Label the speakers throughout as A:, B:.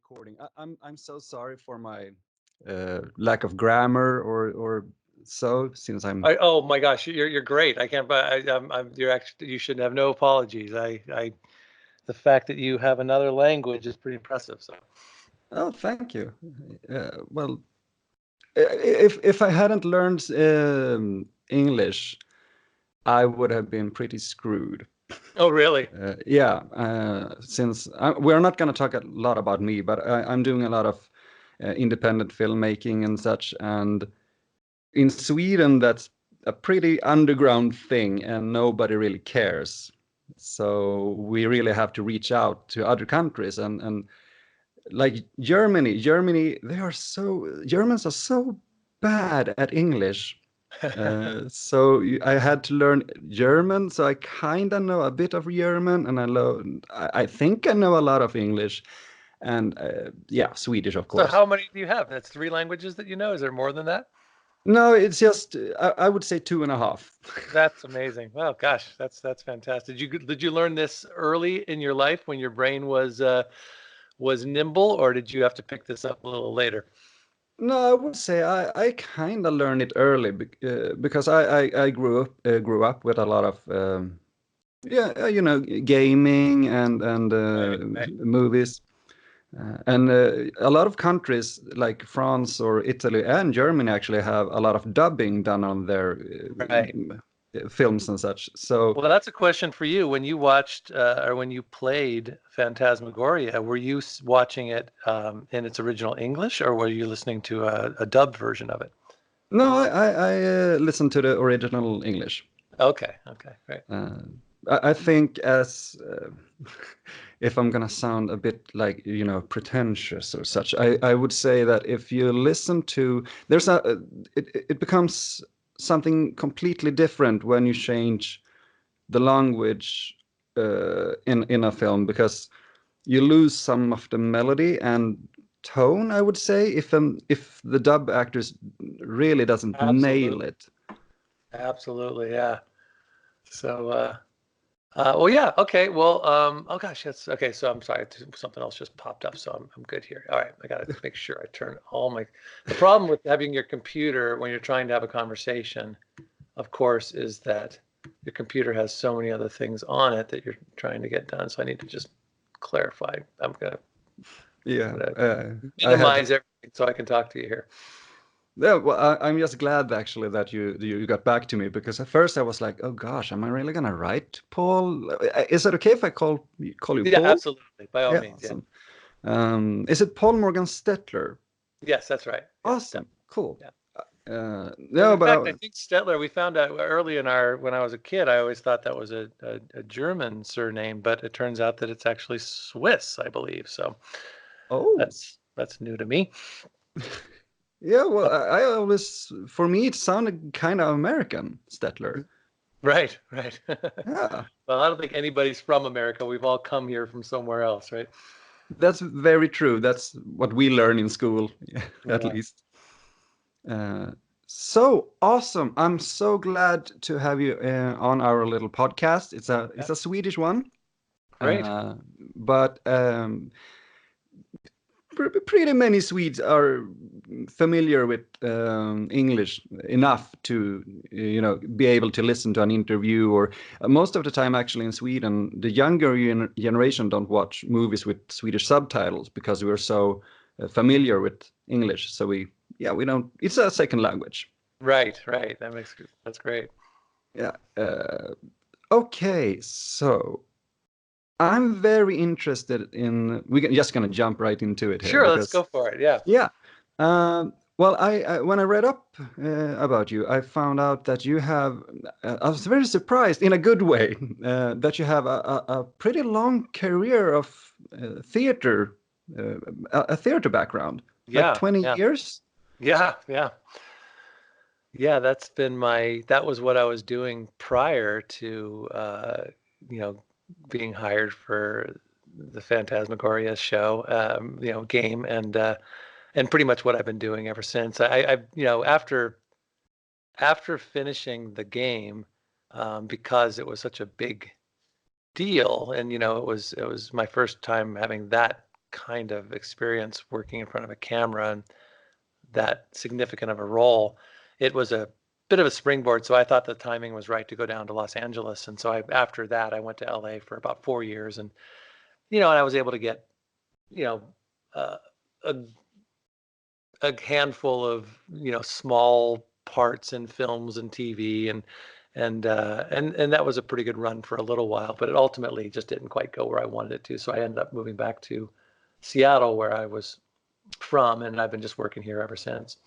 A: recording. I'm so sorry for my lack of grammar or so since I'm.
B: Oh my gosh, you're great. I can't. But you're actually. You should have no apologies. The fact that you have another language is pretty impressive. So.
A: Oh, thank you. Well, if I hadn't learned English, I would have been pretty screwed.
B: Oh really?
A: Yeah, since we're not going to talk a lot about me, but I'm doing a lot of independent filmmaking and such, and in Sweden, that's a pretty underground thing, and nobody really cares. So we really have to reach out to other countries, and like Germany, Germans are so bad at English. So I had to learn German, so I kind of know a bit of German, and I think I know a lot of English, and yeah, Swedish, of
B: So
A: course.
B: how many do you have? That's 3 languages that you know. Is there more than that?
A: No, it's just I would say 2.5.
B: That's amazing. Well, gosh, that's fantastic. Did you learn this early in your life when your brain was nimble, or did you have to pick this up a little later?
A: No, I would say I kind of learned it early because I grew up with a lot of gaming and
B: Right.
A: movies. And a lot of countries like France or Italy and Germany actually have a lot of dubbing done on their
B: Right.
A: films and such. So,
B: Well, that's a question for you. When you watched or when you played Phantasmagoria, were you watching it in its original English, or were you listening to a dubbed version of it?
A: no, I listened to the original English.
B: Okay, great.
A: I think as if I'm gonna sound a bit like pretentious or such, I would say that if you listen to it becomes something completely different when you change the language in a film, because you lose some of the melody and tone, I would say, if the dub actors really doesn't nail
B: Absolutely.
A: it.
B: Absolutely, yeah. So, well, yeah, okay. Well, oh gosh, that's okay. So I'm sorry, something else just popped up, so I'm good here. All right, I gotta make sure I turn all my. The problem with having your computer when you're trying to have a conversation, of course, is that your computer has so many other things on it that you're trying to get done. So I need to just clarify. I'm gonna minimize everything so I can talk to you here.
A: Yeah, well, I'm just glad actually that you got back to me, because at first I was like, oh gosh, am I really gonna write Paul? Is it okay if I call you
B: Yeah,
A: Paul?
B: absolutely, by all
A: Yeah,
B: means. Yeah.
A: awesome. Is it Paul Morgan Stetler?
B: Yes, that's right. Yeah,
A: Awesome, cool.
B: yeah. And
A: No,
B: in
A: but
B: fact, I think Stetler, we found out early when I was a kid, I always thought that was a German surname, but it turns out that it's actually Swiss, I believe. So
A: oh,
B: that's new to me.
A: yeah. Well, I always, for me, it sounded kind of American, Stetler.
B: Right.
A: Yeah,
B: Well, I don't think anybody's from America. We've all come here from somewhere else, right?
A: that's very true. That's what we learn in school, at
B: Yeah.
A: least. Uh, so awesome! I'm so glad to have you on our little podcast. It's a Swedish one,
B: Great.
A: but pretty many Swedes are familiar with English enough to be able to listen to an interview, or most of the time actually in Sweden the younger generation don't watch movies with Swedish subtitles because we're so familiar with English, so we don't, it's a second language.
B: Right. That's great.
A: Yeah. Okay, so I'm very interested in. We're just gonna jump right into it here.
B: Sure, let's go for it. Yeah.
A: Yeah. Well, I when I read up about you, I found out that you have. I was very surprised in a good way that you have a pretty long career of theater, a theater background, like
B: Yeah.
A: 20
B: Yeah.
A: years.
B: Yeah. Yeah, that was what I was doing prior to being hired for the Phantasmagoria show, game, and pretty much what I've been doing ever since. After finishing the game, because it was such a big deal, and it was my first time having that kind of experience working in front of a camera and that significant of a role, it was a bit of a springboard. So I thought the timing was right to go down to Los Angeles. And so after that, I went to LA for about 4 years, and, and I was able to get, you know, uh, a, a handful of, small parts in films and TV, and that was a pretty good run for a little while, but it ultimately just didn't quite go where I wanted it to. So I ended up moving back to Seattle, where I was from, and I've been just working here ever since.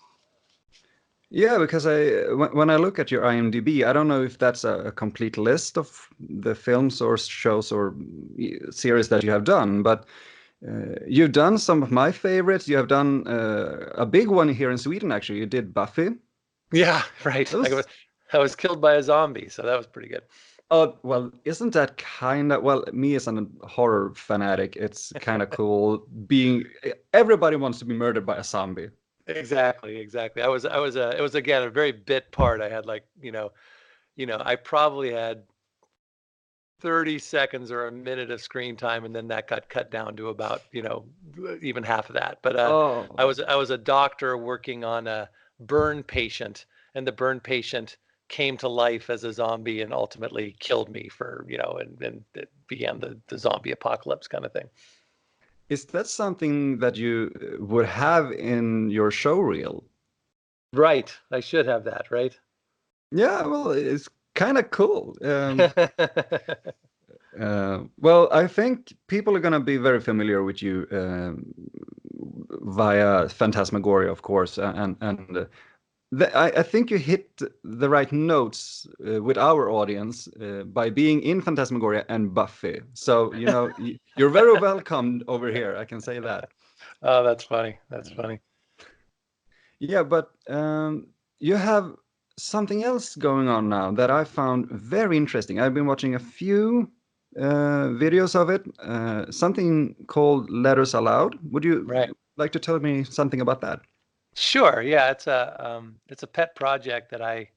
A: Yeah, because when I look at your IMDb, I don't know if that's a complete list of the films or shows or series that you have done, but you've done some of my favorites. You have done a big one here in Sweden, actually. You did Buffy.
B: Yeah, right.
A: That was,
B: I was killed by a zombie, so that was pretty good.
A: oh, well, isn't that kind of, well, me as a horror fanatic, it's kind of cool being, everybody wants to be murdered by a zombie.
B: Exactly. It was again a very bit part. I had like, I probably had 30 seconds or a minute of screen time, and then that got cut down to about, even half of that. But I
A: Oh.
B: was a doctor working on a burn patient, and the burn patient came to life as a zombie and ultimately killed me for, and it began the zombie apocalypse kind of thing.
A: Is that something that you would have in your show reel?
B: Right. I should have that, right?
A: Yeah, well, it's kind of cool. Well, I think people are going to be very familiar with you via Phantasmagoria, of course, I think you hit the right notes with our audience by being in Phantasmagoria and Buffy. So, you're very welcomed over here. I can say that.
B: Oh, that's funny. That's funny.
A: Yeah, but you have something else going on now that I found very interesting. I've been watching a few videos of it, something called Letters Aloud. Would you
B: Right.
A: like to tell me something about that?
B: Sure. Yeah, it's a pet project that I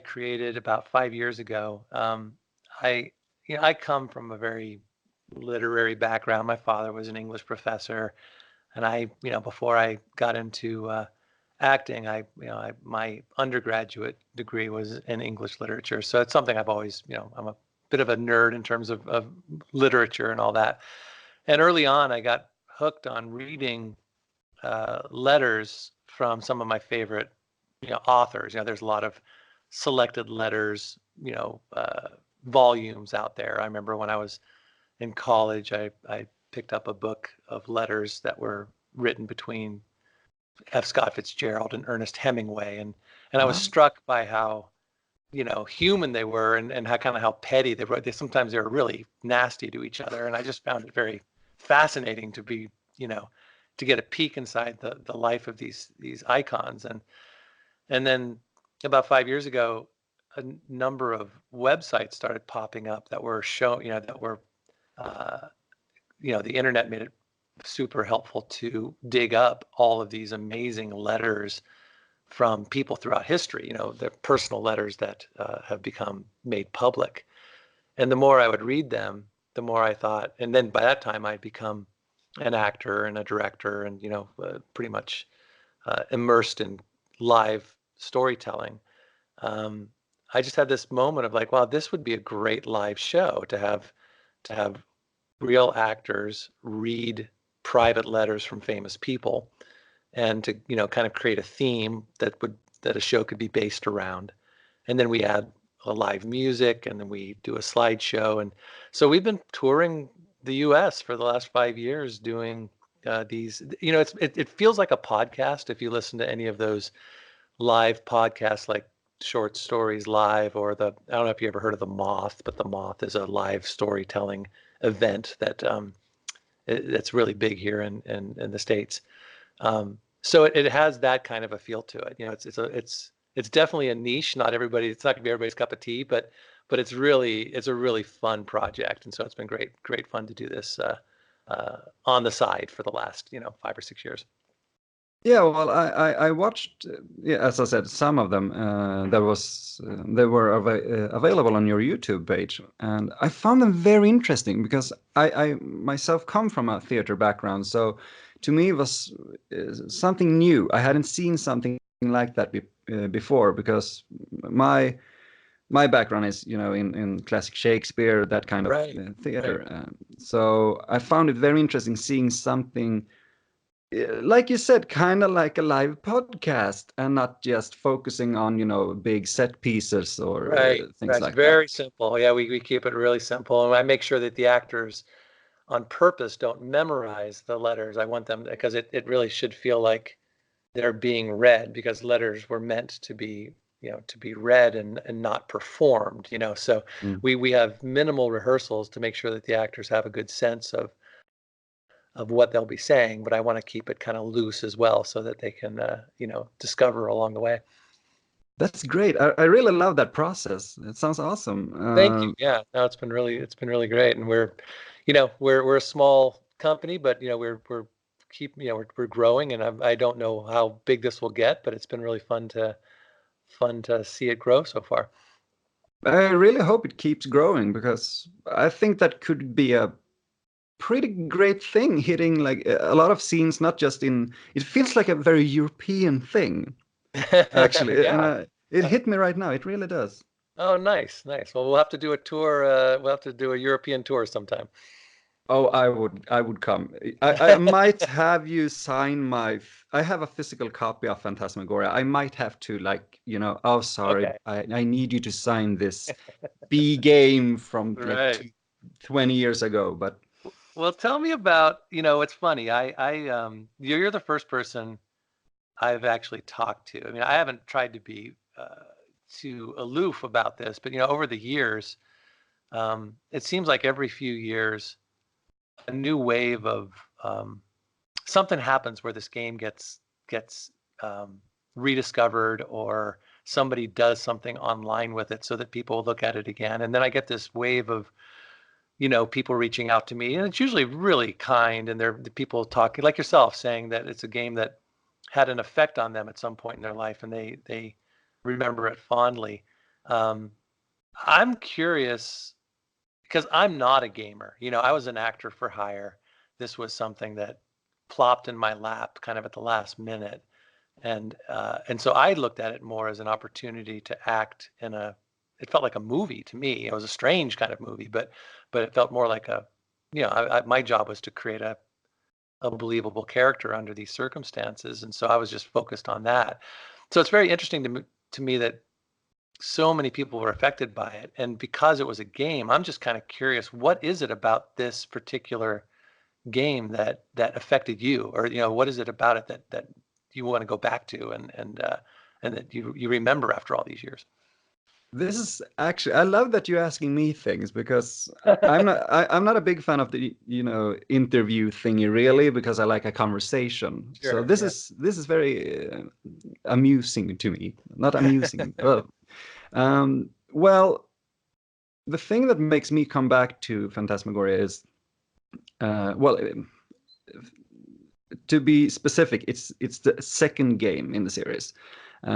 B: created about 5 years ago. I I come from a very literary background. My father was an English professor, and before I got into acting, my undergraduate degree was in English literature. So it's something I've always, I'm a bit of a nerd in terms of literature and all that. And early on, I got hooked on reading letters from some of my favorite, authors. There's a lot of selected letters, volumes out there. I remember when I was in college, I picked up a book of letters that were written between F. Scott Fitzgerald and Ernest Hemingway, and I was
A: Wow.
B: struck by how, human they were, and how petty they were. Sometimes they were really nasty to each other, and I just found it very fascinating to be, to get a peek inside the life of these icons. And then about 5 years ago, a number of websites started popping up that were uh, the internet made it super helpful to dig up all of these amazing letters from people throughout history, their personal letters that have become made public. And the more I would read them, the more I thought, and then by that time I'd become an actor and a director, and pretty much immersed in live storytelling. Um, I just had this moment of like, wow, this would be a great live show to have real actors read private letters from famous people, and to kind of create a theme that a show could be based around. And then we add a live music, and then we do a slideshow. And so we've been touring the US for the last 5 years doing these. It feels like a podcast if you listen to any of those live podcasts, like Short Stories Live, or I don't know if you ever heard of The Moth, but The Moth is a live storytelling event that's really big here in the States. So it has that kind of a feel to it. It's definitely a niche. It's not gonna be everybody's cup of tea, but it's a really fun project. And so it's been great fun to do this on the side for the last 5 or 6 years.
A: Yeah, well, I watched, yeah, as I said, some of them. They were available on your YouTube page, and I found them very interesting because I myself come from a theater background, so to me it was something new. I hadn't seen something like that before because my my background is, in classic Shakespeare, that kind of
B: Right. Right.
A: theater. So I found it very interesting seeing something like you said, kind of like a live podcast and not just focusing on, big set pieces or
B: Right.
A: things
B: That's
A: like that.
B: very simple. Yeah, we keep it really simple. And I make sure that the actors on purpose don't memorize the letters. I want them because it really should feel like they're being read because letters were meant to be, to be read and not performed, So
A: Mm.
B: we have minimal rehearsals to make sure that the actors have a good sense of what they'll be saying, but I want to keep it kind of loose as well so that they can, discover along the way.
A: That's great. I really love that process. It sounds awesome.
B: Thank you. Yeah, no, it's been really great, and we're a small company, but we're growing, and I don't know how big this will get, but it's been really fun to see it grow so far.
A: I really hope it keeps growing because I think that could be a pretty great thing hitting like a lot of scenes, not just in, it feels like a very European thing, actually. And
B: Yeah.
A: it hit me right now. It really does.
B: Oh, nice, nice. Well, we'll have to do a tour. We'll have to do a European tour sometime.
A: Oh, I would come. I might have you sign I have a physical copy of Phantasmagoria. I might have to like, oh, sorry,
B: Okay.
A: I need you to sign this B game from like
B: Right.
A: 20 years ago. But
B: Well, tell me about, it's funny. You're the first person I've actually talked to. I mean, I haven't tried to be too aloof about this, but over the years, it seems like every few years, a new wave of something happens where this game gets rediscovered, or somebody does something online with it so that people look at it again, and then I get this wave of people reaching out to me, and it's usually really kind, and they're the people talking like yourself, saying that it's a game that had an effect on them at some point in their life, and they remember it fondly. Um, I'm curious because I'm not a gamer. I was an actor for hire. This was something that plopped in my lap kind of at the last minute, and so I looked at it more as an opportunity to act in a. It felt like a movie to me. It was a strange kind of movie, but it felt more like a. My job was to create a believable character under these circumstances, and so I was just focused on that. So it's very interesting to me that so many people were affected by it, and because it was a game, I'm just kind of curious, what is it about this particular game that affected you, or what is it about it that you want to go back to, and that you remember after all these years?
A: this is actually, I love that you're asking me things because I'm not a big fan of the, interview thingy really, because I like a conversation. So
B: Sure. Yeah.
A: this is very amusing to me. Not amusing. Well, the thing that makes me come back to Phantasmagoria is, well, to be specific, it's the second game in the series,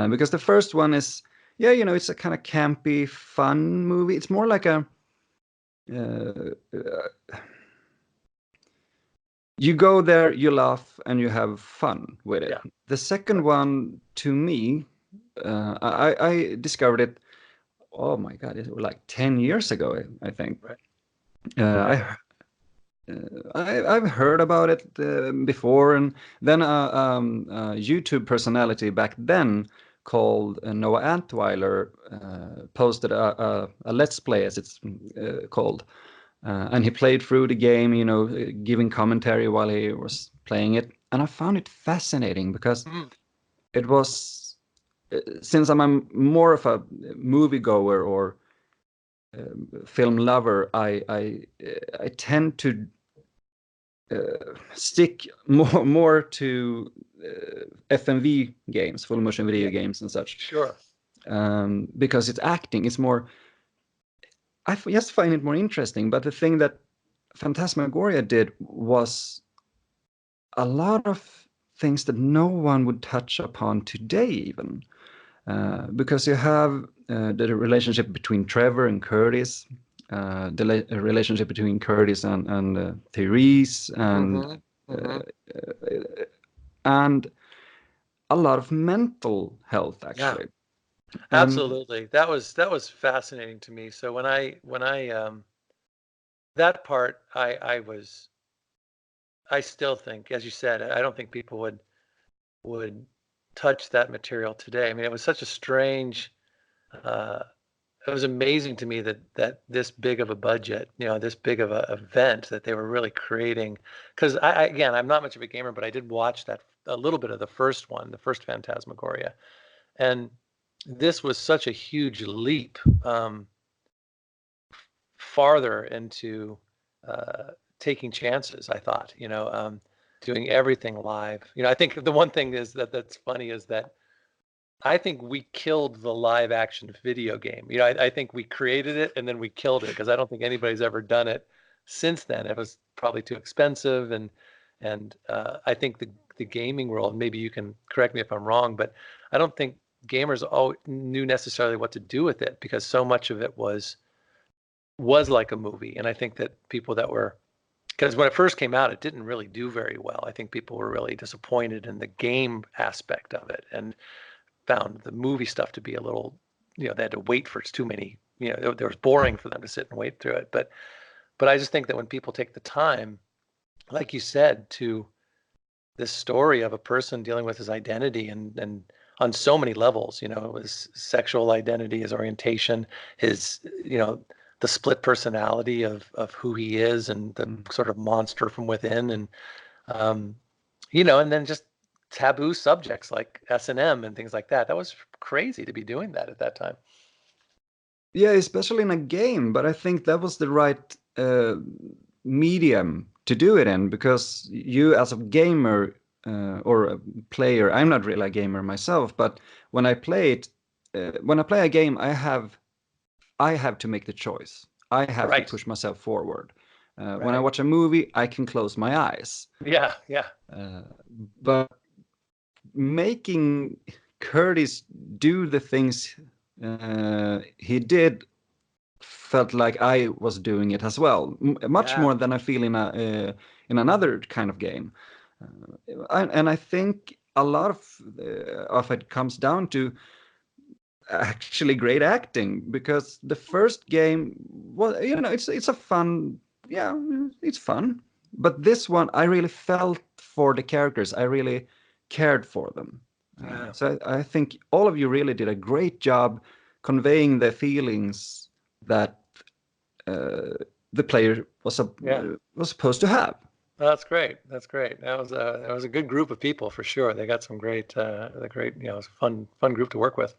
A: because the first one is, yeah, it's a kind of campy, fun movie. It's more like a you go there, you laugh, and you have fun with it.
B: Yeah.
A: The second one, to me, I discovered it. Oh my God, it was like 10 years ago, I think.
B: Right.
A: Uh, I've heard about it before, and then a YouTube personality back then called Noah Antweiler posted a Let's Play, as it's called, and he played through the game, giving commentary while he was playing it, and I found it fascinating because
B: Mhm.
A: it was, since I'm more of a moviegoer or film lover, I tend to stick more to FMV games, full motion video
B: Yeah.
A: games and such,
B: Sure.
A: because it's acting. It's more. Just find it more interesting. But the thing that Phantasmagoria did was a lot of things that no one would touch upon today even. Because you have the relationship between Trevor and Curtis, the relationship between Curtis and Therese, and a lot of mental health, actually.
B: Yeah, absolutely. That was fascinating to me. So when I that part, I still think, as you said, I don't think people would touch that material today. I mean, it was such a strange, it was amazing to me that this big of a budget, this big of a event that they were really creating. Because again, I'm not much of a gamer, but I did watch a little bit of the first one, the first Phantasmagoria, and this was such a huge leap farther into taking chances. I thought, doing everything live. I think the one thing is that's funny is that I think we killed the live action video game. I think we created it and then we killed it because I don't think anybody's ever done it since then. It was probably too expensive, and I think the gaming world. Maybe you can correct me if I'm wrong, but I don't think gamers all knew necessarily what to do with it because so much of it was like a movie. And I think that people that were, because when it first came out, it didn't really do very well. I think people were really disappointed in the game aspect of it and found the movie stuff to be a little, they had to wait for too many, it was boring for them to sit and wait through it. But I just think that when people take the time, like you said, to this story of a person dealing with his identity and on so many levels, it was sexual identity, his orientation, his, the split personality of who he is and the sort of monster from within. And, and then just taboo subjects like S&M and things like that. That was crazy to be doing that at that time.
A: Yeah, especially in a game, but I think that was the right medium to do it in, because you as a gamer or a player, I'm not really a gamer myself, but when I play it, when I play a game, I have to make the choice. I have to push myself forward. When I watch a movie, I can close my eyes.
B: Yeah.
A: But making Curtis do the things he did felt like I was doing it as well, much more than I feel in another kind of game. And I think a lot of it comes down to actually great acting, because the first game was, it's a fun, it's fun, but this one I really felt for the characters. I really cared for them. So I think all of you really did a great job conveying the feelings that the player was supposed to have.
B: That's great. That's great. That was a good group of people for sure. They got some great, it was a fun group to work with.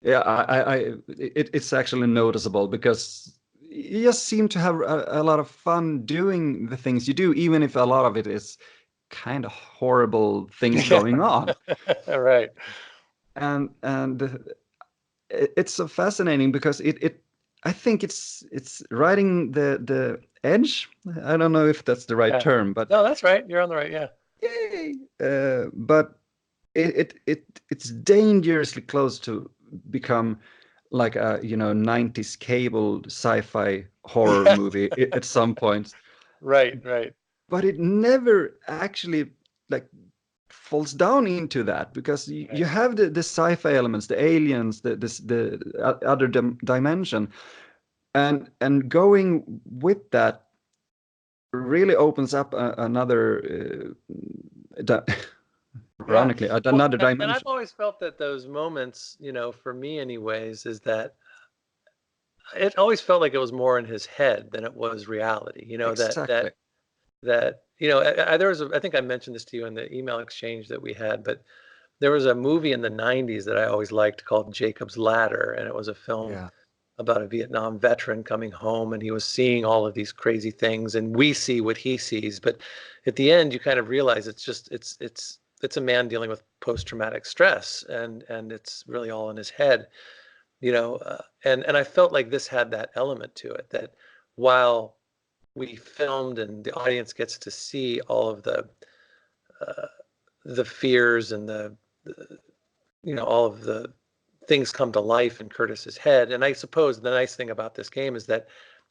A: Yeah, it's actually noticeable because you just seem to have a lot of fun doing the things you do, even if a lot of it is kind of horrible things going on.
B: Right.
A: And it's so fascinating because I think it's riding the edge. I don't know if that's the right term, but
B: no, that's right. You're on the right. Yeah.
A: Yay! But it's dangerously close to become like a 90s cable sci-fi horror movie at some point.
B: Right.
A: But it never actually like falls down into that, because you have the sci-fi elements, the aliens, the other dimension, and going with that really opens up another ironically another dimension.
B: And I've always felt that those moments, for me anyways, is that it always felt like it was more in his head than it was reality.
A: Exactly.
B: that there was I think I mentioned this to you in the email exchange that we had, but there was a movie in the 90s that I always liked called Jacob's Ladder, and it was a film about a Vietnam veteran coming home, and he was seeing all of these crazy things, and we see what he sees, but at the end you kind of realize it's a man dealing with post-traumatic stress, and it's really all in his head, and I felt like this had that element to it, that while we filmed and the audience gets to see all of the the fears and the all of the things come to life in Curtis's head. And I suppose the nice thing about this game is that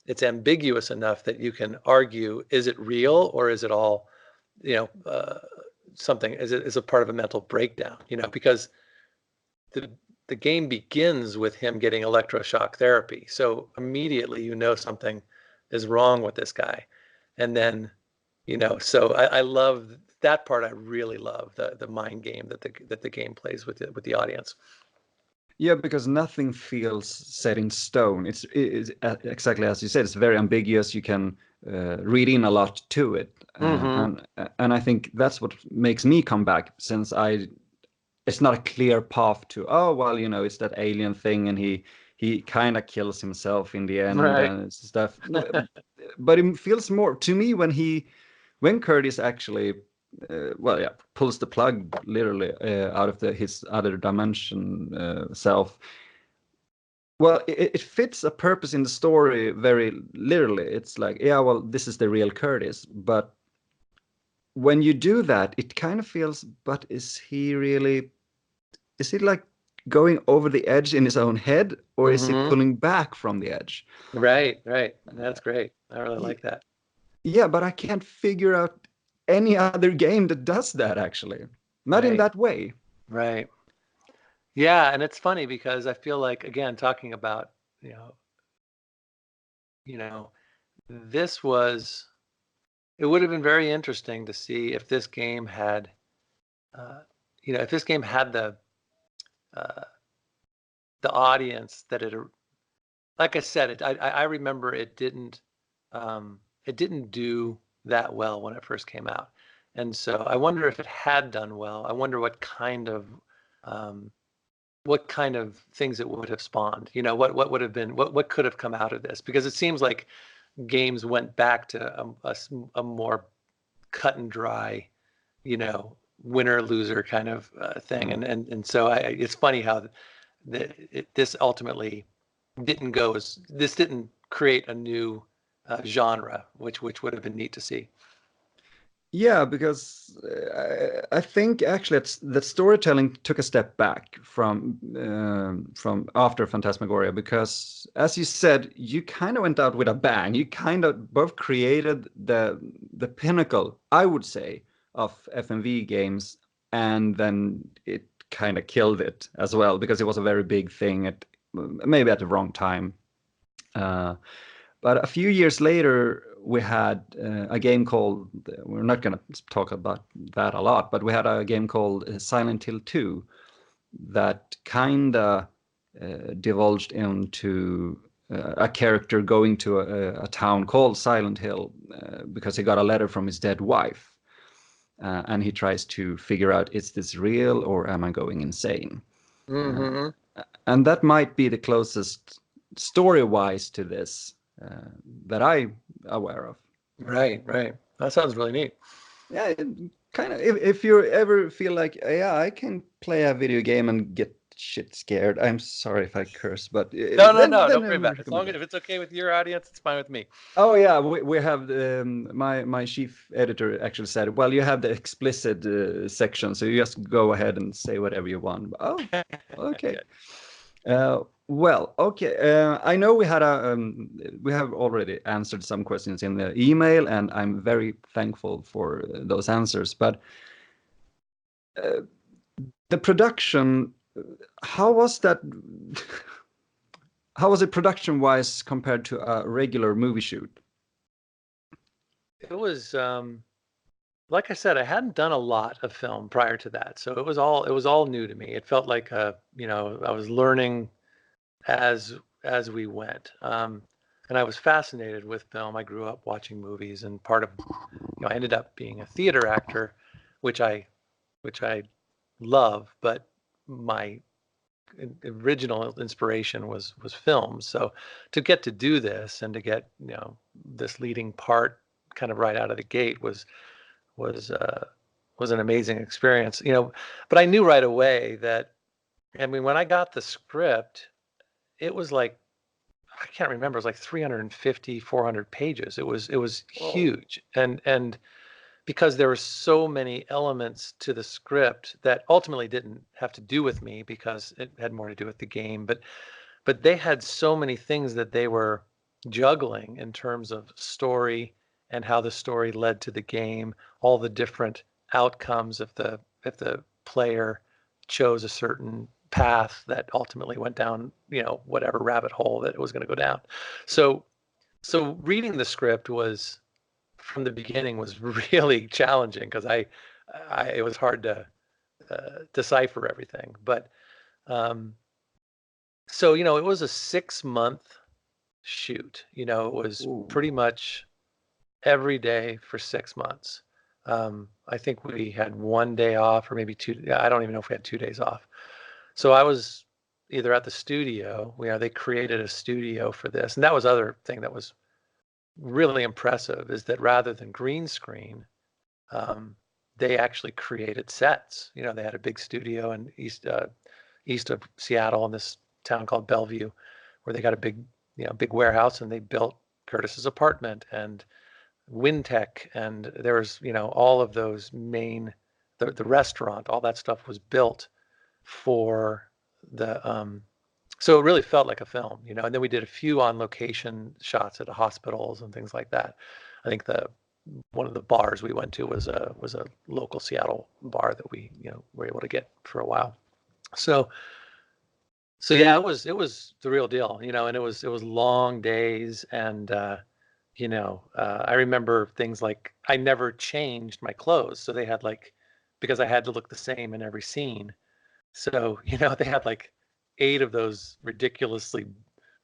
B: it's ambiguous enough that you can argue, is it real or is it all, something, is it a part of a mental breakdown, because the game begins with him getting electroshock therapy. So immediately, something is wrong with this guy. And then, so I love that part. I really love the mind game that the game plays with the audience.
A: Yeah, because nothing feels set in stone. It's exactly as you said. It's very ambiguous. You can read in a lot to it, and I think that's what makes me come back, since it's not a clear path to, oh well, it's that alien thing, and he kind of kills himself in the end,
B: Right.
A: and stuff. But it feels more to me when Curtis actually pulls the plug literally out of his other dimension self. Well, it fits a purpose in the story very literally. It's like, yeah, well, this is the real Curtis. But when you do that, it kind of feels, but is he like going over the edge in his own head, or is he pulling back from the edge?
B: Right. That's great. I really like that.
A: Yeah, but I can't figure out any other game that does that, actually. Not in that way.
B: Right. Yeah, and it's funny because I feel like, again, talking about, this was, it would have been very interesting to see if this game had, the audience that it, like I said, I remember it didn't do that well when it first came out. And so I wonder if it had done well. I wonder what kind of things it would have spawned. What would have been, what could have come out of this? Because it seems like games went back to a more cut and dry, winner loser kind of thing. And so it's funny how this ultimately this didn't create a new genre, which would have been neat to see.
A: Yeah, because I think actually that storytelling took a step back from after Phantasmagoria, because, as you said, you kind of went out with a bang. You kind of both created the pinnacle, I would say, of FMV games, and then it kind of killed it as well, because it was a very big thing maybe at the wrong time. But a few years later, we had a game called, we're not going to talk about that a lot, but we had a game called Silent Hill 2 that kind of divulged into a character going to a town called Silent Hill because he got a letter from his dead wife. And he tries to figure out, is this real or am I going insane? And that might be the closest story-wise to this that I'm aware of.
B: Right. That sounds really neat.
A: Yeah, kind of. If you ever feel like, yeah, I can play a video game and get shit scared. I'm sorry if I curse, but
B: no, don't worry about it. As long as if it's okay with your audience, it's fine with me.
A: Oh yeah, we have my chief editor actually said, well, you have the explicit section, so you just go ahead and say whatever you want. Oh, okay. Well, okay. I know we have already answered some questions in the email, and I'm very thankful for those answers. But the production, how was that? How was it production-wise compared to a regular movie shoot?
B: It was, like I said, I hadn't done a lot of film prior to that, so it was all new to me. It felt like I was learning as we went, and I was fascinated with film. I grew up watching movies, and part of I ended up being a theater actor, which I love, but my original inspiration was film. So to get to do this and to get this leading part kind of right out of the gate was an amazing experience. But I knew right away that, I mean, when I got the script, it was like, I can't remember, it was like 350, 400 pages. It was huge. And because there were so many elements to the script that ultimately didn't have to do with me because it had more to do with the game. But they had so many things that they were juggling in terms of story and how the story led to the game, all the different outcomes if the player chose a certain path that ultimately went down, whatever rabbit hole that it was going to go down. So reading the script was, from the beginning, was really challenging because it was hard to decipher everything. But so it was a 6-month shoot. It was pretty much every day for 6 months. I think we had 1 day off, or maybe 2. I don't even know if we had 2 days off. So I was either at the studio. They created a studio for this, and that was other thing that was really impressive, is that rather than green screen, they actually created sets. They had a big studio in east of Seattle in this town called Bellevue, where they got a big warehouse, and they built Curtis's apartment and Wintech, and there was all of those main, the restaurant, all that stuff was built for the so it really felt like a film, and then we did a few on location shots at hospitals and things like that. I think one of the bars we went to was a local Seattle bar that we were able to get for a while. So yeah, it was the real deal, and it was long days, and I remember things like I never changed my clothes, so they had because I had to look the same in every scene. So they had 8 of those ridiculously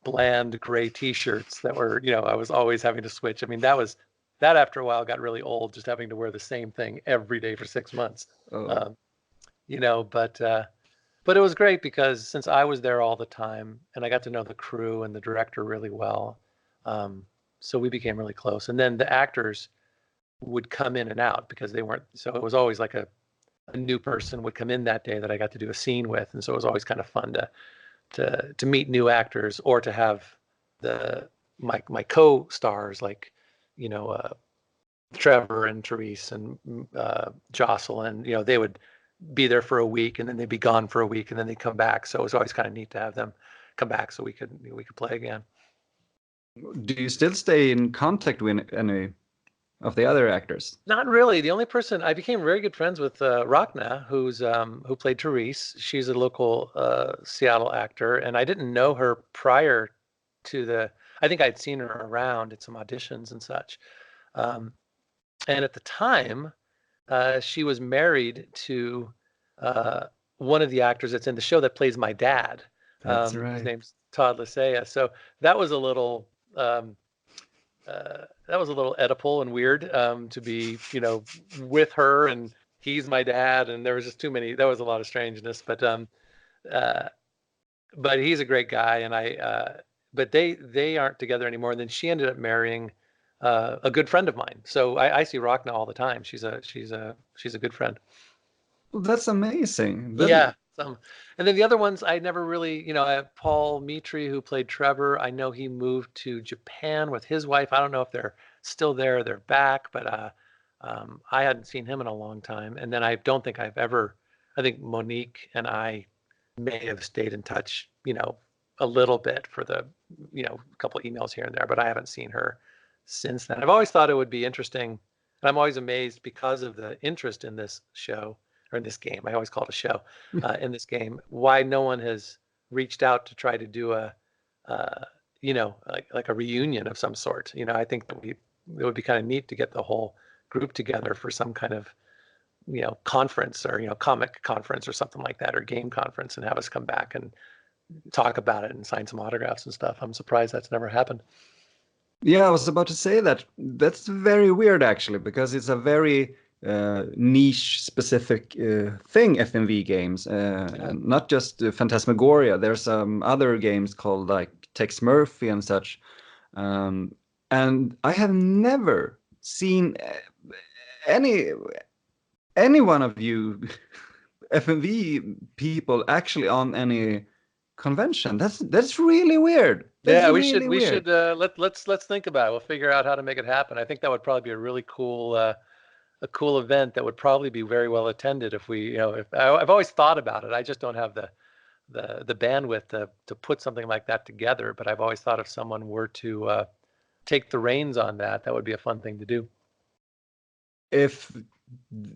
B: bland gray T-shirts that were I was always having to switch. I mean, that after a while got really old, just having to wear the same thing every day for 6 months.
A: Oh.
B: But it was great because since I was there all the time and I got to know the crew and the director really well, so we became really close. And then the actors would come in and out because they weren't. So it was always like a new person would come in that day that I got to do a scene with, and so it was always kind of fun to meet new actors, or to have my co-stars Trevor and Therese and Jocelyn. They would be there for a week, and then they'd be gone for a week, and then they'd come back. So it was always kind of neat to have them come back so we could play again.
A: Do you still stay in contact with any of the other actors?
B: Not really. The only person I became very good friends with, Rachna, who played Therese. She's a local Seattle actor, and I didn't know her prior to I think I'd seen her around at some auditions and such. And at the time, she was married to one of the actors that's in the show that plays my dad.
A: That's right.
B: His name's Todd Lisea. So that was a little Oedipal and weird, to be with her, and he's my dad, and there was just there was a lot of strangeness, but he's a great guy, and but they aren't together anymore. And then she ended up marrying a good friend of mine, so I see Rachna all the time. She's a good friend.
A: Well, that's amazing.
B: Yeah. And then the other ones I never really, I have Paul Mitri, who played Trevor. I know he moved to Japan with his wife. I don't know if they're still there or they're back, but I hadn't seen him in a long time. And then I don't think I think Monique and I may have stayed in touch, a little bit for the, a couple of emails here and there, but I haven't seen her since then. I've always thought it would be interesting, and I'm always amazed because of the interest in this show, or in this game. I always call it a show, in this game, why no one has reached out to try to do a like a reunion of some sort. I think that it would be kind of neat to get the whole group together for some kind of conference, or comic conference or something like that, or game conference, and have us come back and talk about it and sign some autographs and stuff. I'm surprised that's never happened.
A: Yeah, I was about to say that. That's very weird, actually, because it's a very niche specific thing, FMV games, not just Phantasmagoria. There's some other games called like Tex Murphy and such, and I have never seen any one of you FMV people actually on any convention. That's really weird.
B: Yeah, we should let's think about it. We'll figure out how to make it happen. I think that would probably be a really cool a cool event that would probably be very well attended if we, I've always thought about it. I just don't have the bandwidth to put something like that together. But I've always thought if someone were to take the reins on that, that would be a fun thing to do.
A: If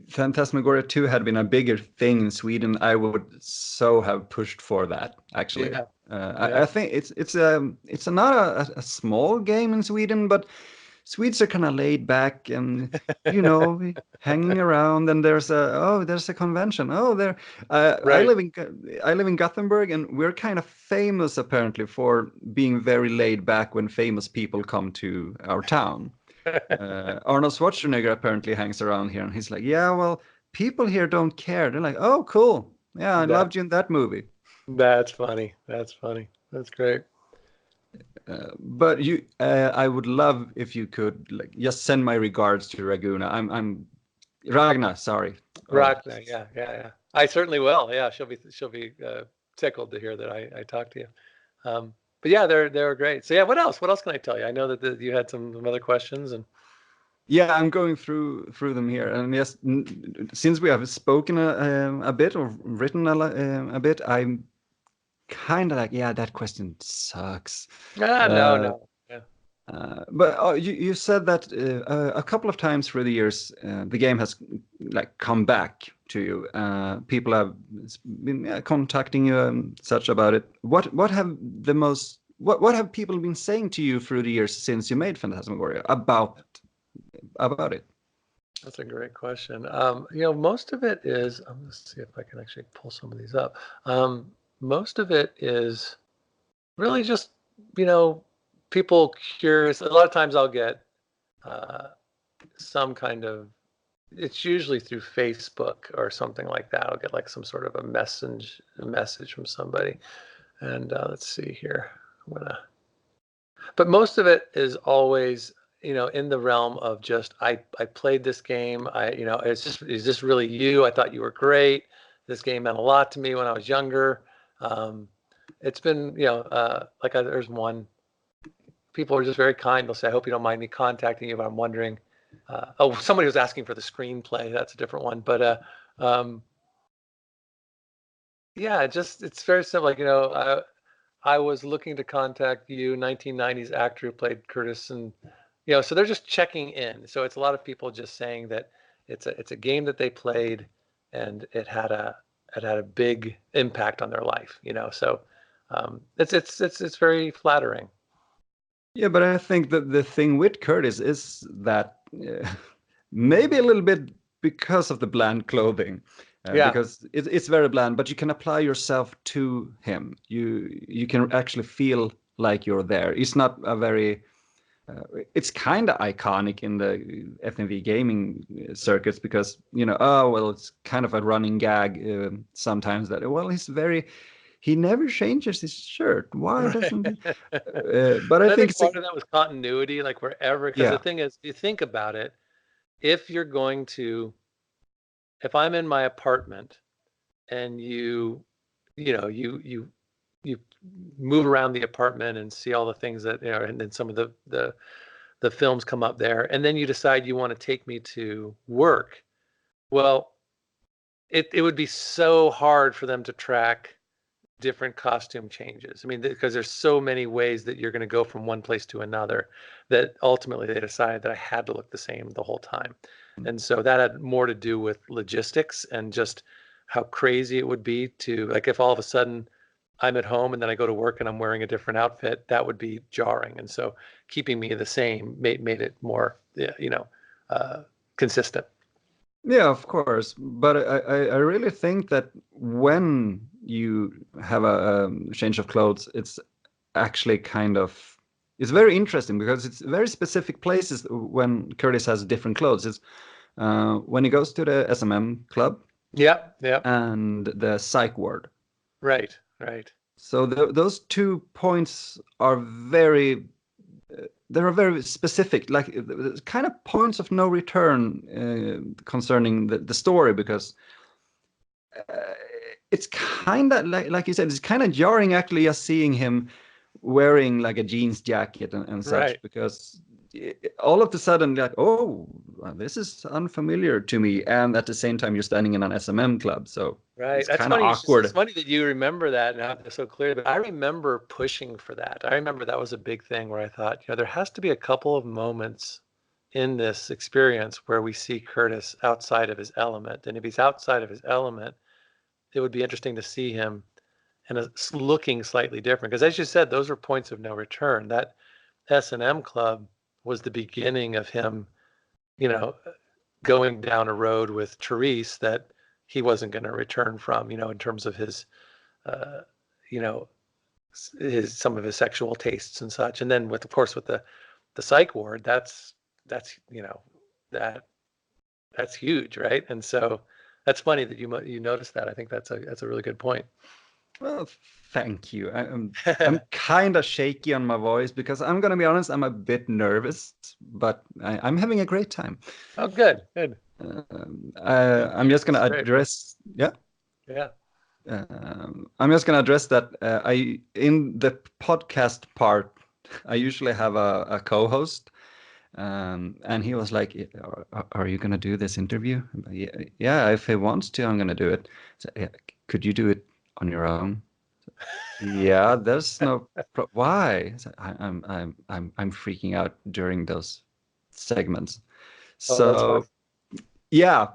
A: Phantasmagoria 2 had been a bigger thing in Sweden, I would so have pushed for that, actually.
B: Yeah.
A: I think it's not a small game in Sweden, but Swedes are kind of laid back and hanging around. And there's a convention. Right. I live in Gothenburg, and we're kind of famous apparently for being very laid back when famous people come to our town. Arnold Schwarzenegger apparently hangs around here, and he's like, yeah, well, people here don't care. They're like, oh, cool. Yeah, I loved you in that movie.
B: That's funny. That's great.
A: But I would love if you could just send my regards to Raguna. I'm Ragna, sorry.
B: Ragna, yeah. I certainly will. Yeah, she'll be tickled to hear that I talked to you. But yeah, they're great. So yeah, what else? What else can I tell you? I know that you had some other questions, and
A: yeah, I'm going through them here. And yes, since we have spoken a bit or written a bit, I'm kind of like, yeah, that question sucks.
B: No. Yeah.
A: But you said that a couple of times through the years, the game has come back to you. People have been contacting you and such about it. What have people been saying to you through the years since you made Phantasmagoria about it?
B: That's a great question. Most of it is. I'm going to see if I can actually pull some of these up. Most of it is really just people curious. A lot of times I'll get some kind of, it's usually through Facebook or something like that. I'll get some sort of a message from somebody. And let's see here. But most of it is always, in the realm of just, I played this game. Is this really you? I thought you were great. This game meant a lot to me when I was younger. It's been, there's one. People are just very kind. They'll say, I hope you don't mind me contacting you, but I'm wondering. Somebody was asking for the screenplay. That's a different one. But it's very simple. I was looking to contact you, 1990s actor who played Curtis, and so they're just checking in. So it's a lot of people just saying that it's a game that they played, and it had a big impact on their life. So it's very flattering.
A: Yeah, but I think that the thing with Curtis is that maybe a little bit because of the bland clothing. Because it's very bland, but you can apply yourself to him. You can actually feel like you're there. It's not a very... it's kind of iconic in the FMV gaming circuits because, it's kind of a running gag sometimes that, he never changes his shirt. Why doesn't he? But I think
B: part of that was continuity, wherever. Because the thing is, you think about it, if I'm in my apartment and you move around the apartment and see all the things that, and then some of the films come up there, and then you decide you want to take me to work. Well, it would be so hard for them to track different costume changes. I mean, because there's so many ways that you're going to go from one place to another that ultimately they decided that I had to look the same the whole time. And so that had more to do with logistics and just how crazy it would be to, if all of a sudden I'm at home and then I go to work and I'm wearing a different outfit, that would be jarring. And so keeping me the same made it more, consistent.
A: Yeah, of course. But I really think that when you have a change of clothes, it's actually it's very interesting because it's very specific places when Curtis has different clothes. It's when he goes to the SMM club.
B: Yeah.
A: And the psych ward.
B: Right.
A: So those 2 points are very specific, kind of points of no return concerning the story, because it's kind of like you said, it's kind of jarring actually just seeing him wearing a jeans jacket and such, because all of a sudden, like, oh, this is unfamiliar to me, and at the same time, you're standing in an SMM club, so
B: Right.
A: it's
B: That's
A: kind of
B: funny.
A: awkward.
B: It's funny that you remember that now they're so clear. But I remember pushing for that. I remember that was a big thing where I thought, there has to be a couple of moments in this experience where we see Curtis outside of his element. And if he's outside of his element, it would be interesting to see him and looking slightly different. Because as you said, those are points of no return. That S&M club was the beginning of him, going down a road with Therese that he wasn't going to return from, in terms of his, you know, some of his sexual tastes and such. And then of course, with the psych ward, that's huge, right? And so that's funny that you noticed that. I think that's a really good point.
A: Well, thank you. I'm kind of shaky on my voice because I'm gonna be honest, I'm a bit nervous, but I'm having a great time.
B: Oh, good.
A: I'm just gonna address, yeah. I'm just gonna address that. In the podcast part, I usually have a co-host, and he was like, "Are you gonna do this interview?" Yeah, if he wants to, I'm gonna do it. So, yeah, could you do it on your own? Yeah, there's no why? So I'm freaking out during those segments. So yeah,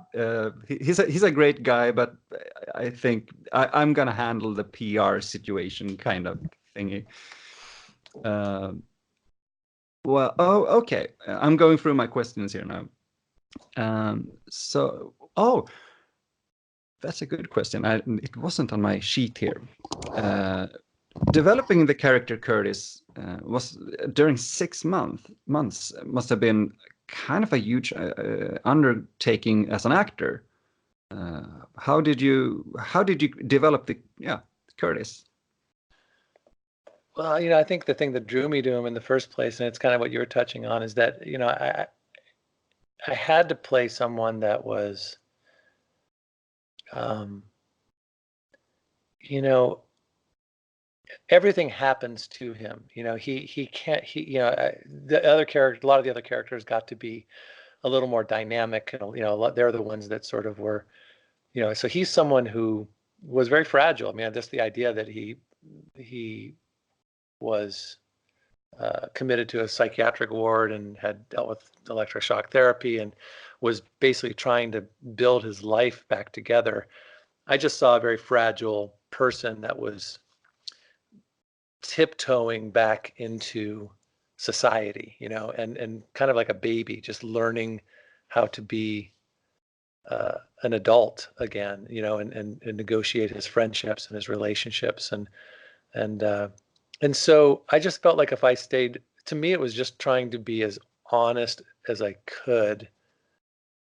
A: he's a great guy, but I think I'm gonna handle the PR situation kind of thingy. Well, okay. I'm going through my questions here now. That's a good question. It wasn't on my sheet here. Developing the character Curtis was during 6 months must have been kind of a huge undertaking as an actor. How did you develop the Curtis?
B: Well, I think the thing that drew me to him in the first place, and it's kind of what you were touching on, is that I had to play someone that was everything happens to him. He can't. The other character, a lot of the other characters got to be a little more dynamic, and they're the ones that sort of were, So he's someone who was very fragile. I mean, just the idea that he was committed to a psychiatric ward and had dealt with electroshock therapy and was basically trying to build his life back together. I just saw a very fragile person that was tiptoeing back into society, and kind of like a baby, just learning how to be an adult again, and negotiate his friendships and his relationships. And so I just felt like if I stayed, to me, it was just trying to be as honest as I could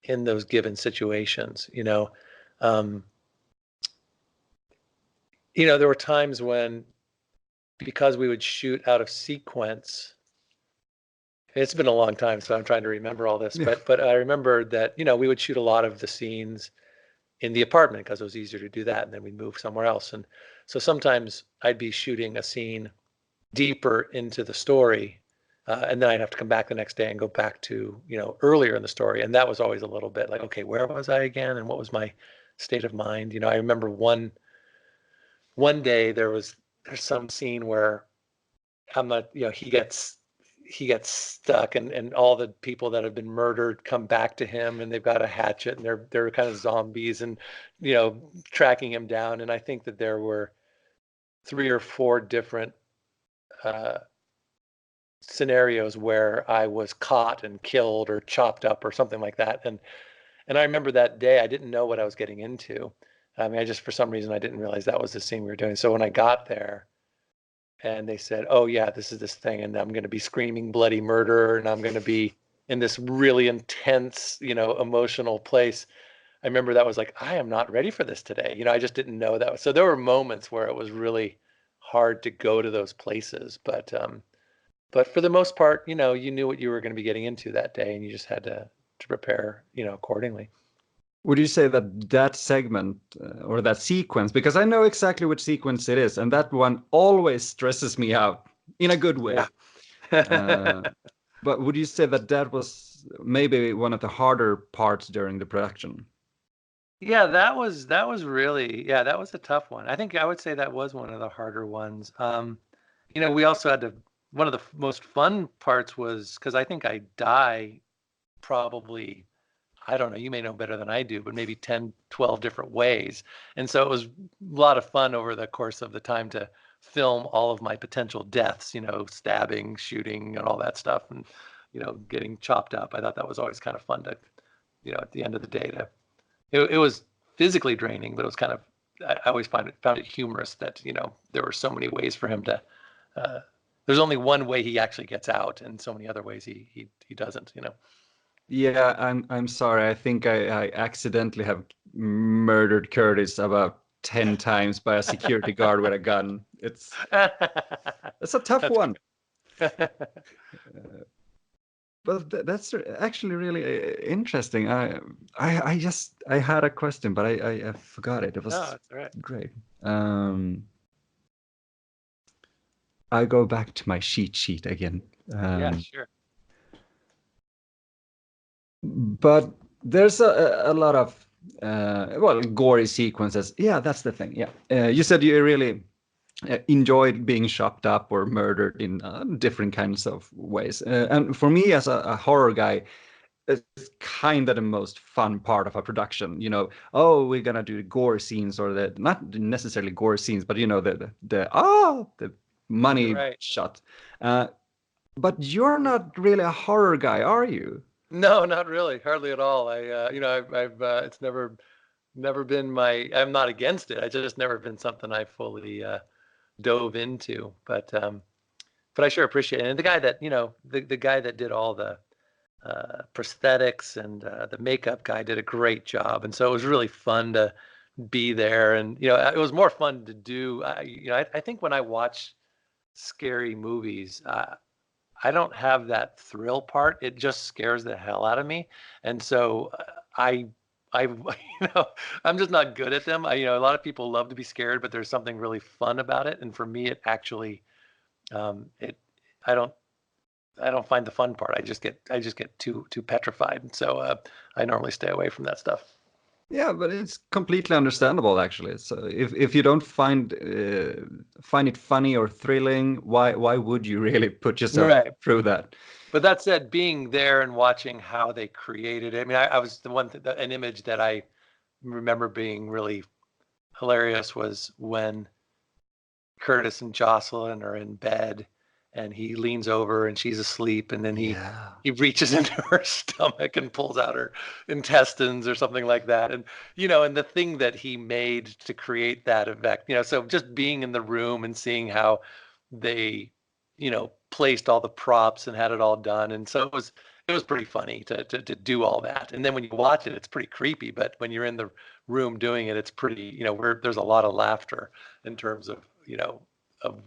B: in those given situations. There were times when, because we would shoot out of sequence, it's been a long time, so I'm trying to remember all this, but I remember that, we would shoot a lot of the scenes in the apartment because it was easier to do that, and then we'd move somewhere else. And so sometimes I'd be shooting a scene deeper into the story, and then I'd have to come back the next day and go back to, earlier in the story. And that was always a little bit like, okay, where was I again? And what was my state of mind? I remember one day there's some scene where he gets stuck, and all the people that have been murdered come back to him, and they've got a hatchet, and they're kind of zombies, and tracking him down. And I think that there were 3 or 4 different scenarios where I was caught and killed or chopped up or something like that. And I remember that day I didn't know what I was getting into. I mean, for some reason I didn't realize that was the scene we were doing. So when I got there and they said, "Oh yeah, this is this thing, and I'm going to be screaming bloody murder, and I'm going to be in this really intense, emotional place," I remember that was like, I am not ready for this today. I just didn't know that. So there were moments where it was really hard to go to those places, but for the most part, you knew what you were going to be getting into that day, and you just had to prepare, accordingly.
A: Would you say that segment or that sequence, because I know exactly which sequence it is, and that one always stresses me out in a good way.
B: Yeah.
A: But would you say that that was maybe one of the harder parts during the production?
B: Yeah, that was really, yeah, that was a tough one. I think I would say that was one of the harder ones. We also had to, one of the most fun parts was because I think I die probably, I don't know, you may know better than I do, but maybe 10, 12 different ways. And so it was a lot of fun over the course of the time to film all of my potential deaths, stabbing, shooting, and all that stuff, and, getting chopped up. I thought that was always kind of fun to, at the end of the day, it was physically draining, but it was kind of, I always found it humorous that, there were so many ways for him to, there's only one way he actually gets out, and so many other ways he doesn't.
A: Yeah, I'm sorry. I think I accidentally have murdered Curtis about 10 times by a security guard with a gun. It's a tough one. But that's actually really interesting. I had a question, but I forgot it. It was
B: No, that's all right.
A: great. I go back to my cheat sheet again.
B: Yeah, sure.
A: But there's a lot of gory sequences. Yeah, that's the thing. Yeah, you said you really enjoyed being chopped up or murdered in different kinds of ways. And for me, as a horror guy, it's kind of the most fun part of a production. Oh, we're gonna do the gore scenes, or the not necessarily gore scenes, but the money
B: Right.
A: shot. But you're not really a horror guy, are you?
B: No, not really, hardly at all. I've it's never been my. I'm not against it. It's just never been something I fully dove into. But I sure appreciate it. And the guy that the guy that did all the prosthetics and the makeup guy did a great job. And so it was really fun to be there. And it was more fun to do. I think when I watch scary movies, I don't have that thrill part. It just scares the hell out of me. And so I, I'm just not good at them. A lot of people love to be scared, but there's something really fun about it. And for me, it actually, it, I don't, I don't find the fun part. I just get too petrified. So I normally stay away from that stuff.
A: Yeah, but it's completely understandable, actually. So if you don't find it funny or thrilling, why would you really put yourself
B: Right.
A: through that?
B: But that said, being there and watching how they created it, I mean, I was an image that I remember being really hilarious was when Curtis and Jocelyn are in bed and he leans over and she's asleep, and then he
A: Yeah.
B: he reaches into her stomach and pulls out her intestines or something like that. And the thing that he made to create that effect, so just being in the room and seeing how they, placed all the props and had it all done. And so it was pretty funny to do all that. And then when you watch it, it's pretty creepy, but when you're in the room doing it, it's pretty, there's a lot of laughter in terms of, of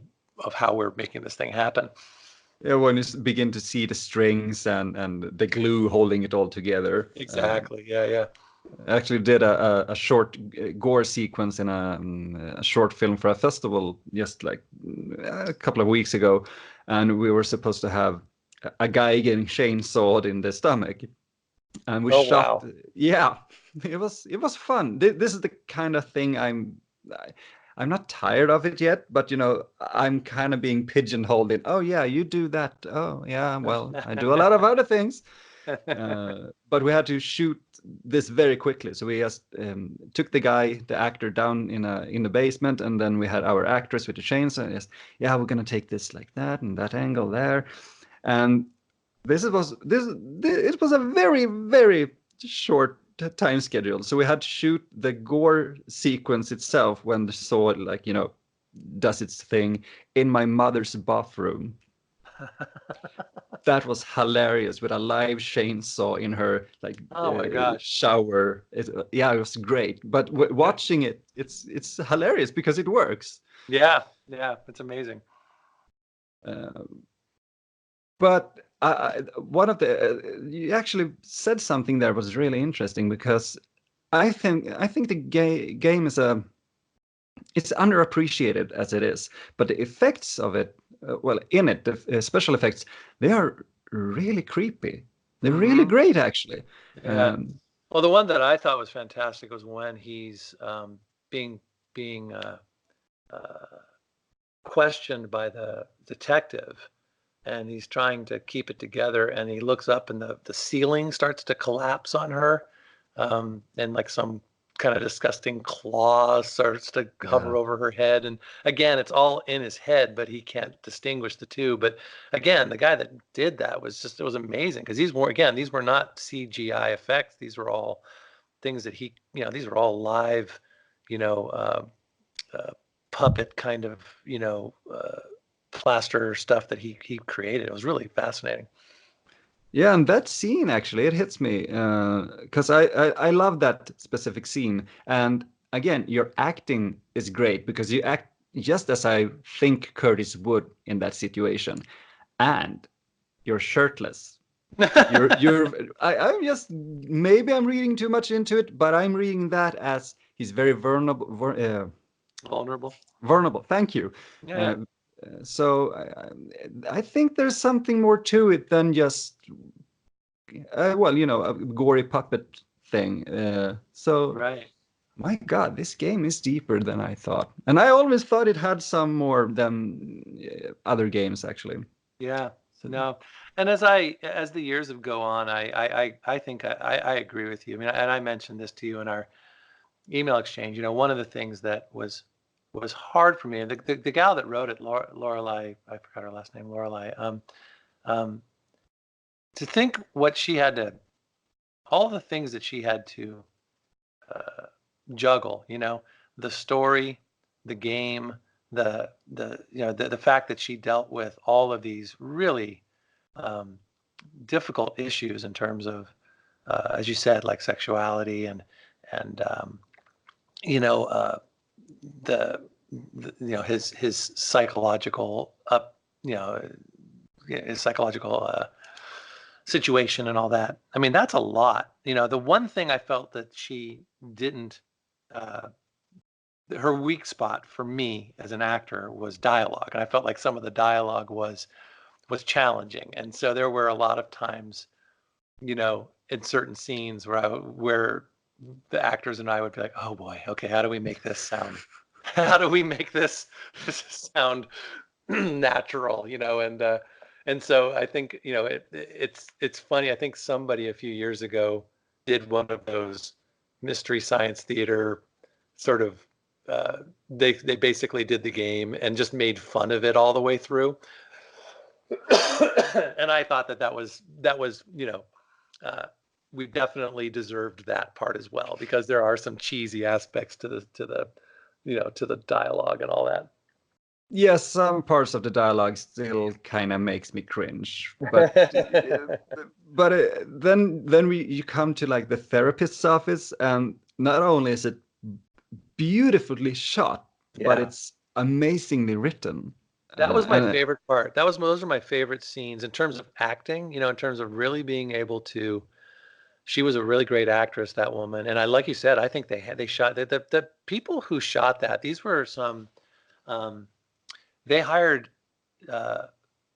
B: of how we're making this thing happen.
A: Yeah, when you begin to see the strings and the glue holding it all together.
B: Exactly. Yeah.
A: I actually did a short gore sequence in a short film for a festival just like a couple of weeks ago, and we were supposed to have a guy getting chainsawed in the stomach, and we
B: Oh,
A: shot.
B: wow.
A: Yeah, it was fun. This is the kind of thing I'm not tired of it yet, but I'm kind of being pigeonholed in. Oh yeah, you do that. Oh yeah, well I do a lot of other things. But we had to shoot this very quickly, so we just took the actor down in the basement, and then we had our actress with the chainsaw. And just, yeah, we're gonna take this like that and that angle there, and it was a very very short time schedule, so we had to shoot the gore sequence itself when the saw does its thing in my mother's bathroom. That was hilarious, with a live chainsaw in her
B: Oh my gosh.
A: shower. Yeah, it was great. But watching it's hilarious because it works.
B: Yeah. It's amazing.
A: But one of you actually said something there was really interesting, because I think the game is it's underappreciated as it is, but the effects of it, in it, the special effects, they are really creepy. They're really great, actually.
B: Yeah. Well, the one that I thought was fantastic was when he's being questioned by the detective, and he's trying to keep it together, and he looks up, and the ceiling starts to collapse on her, and like some kind of disgusting claw starts to hover over her head. And again, it's all in his head, but he can't distinguish the two. But again, the guy that did that it was amazing, because these were not CGI effects. These were all things that these were all live, you know, puppet kind of, plaster stuff that he created. It was really fascinating.
A: Yeah, and that scene actually, it hits me because I love that specific scene. And again, your acting is great because you act just as I think Curtis would in that situation, and you're shirtless. I'm just, maybe I'm reading too much into it, but I'm reading that as he's very vulnerable. Vulnerable. Thank you.
B: Yeah.
A: So I think there's something more to it than just a gory puppet thing.
B: Right.
A: My God, this game is deeper than I thought, and I always thought it had some more than other games, actually.
B: Yeah. No. And as the years have go on, I think I agree with you. I mean, and I mentioned this to you in our email exchange. One of the things that was hard for me, and the gal that wrote it, Lorelei, I forgot her last name, Lorelei. To think what she had to, all the things that she had to juggle, the story, the game, the fact that she dealt with all of these really difficult issues in terms of, as you said, like sexuality and the, his psychological his psychological situation and all that. I mean, that's a lot. The one thing I felt that she didn't, her weak spot for me as an actor was dialogue, and I felt like some of the dialogue was challenging, and so there were a lot of times, in certain scenes where the actors and I would be like, oh boy, okay, how do we make this sound? How do we make this sound natural? And so I think, it's funny. I think somebody a few years ago did one of those mystery science theater sort of, they basically did the game and just made fun of it all the way through. And I thought that was we definitely deserved that part as well, because there are some cheesy aspects to the dialogue and all that.
A: Yes, some parts of the dialogue still kind of makes me cringe, but then you come to like the therapist's office, and not only is it beautifully shot, but it's amazingly written.
B: That was my favorite part. Those are my favorite scenes in terms of acting, in terms of really being able to. She was a really great actress, that woman. And like you said, I think they shot the people who shot that. These were some, they hired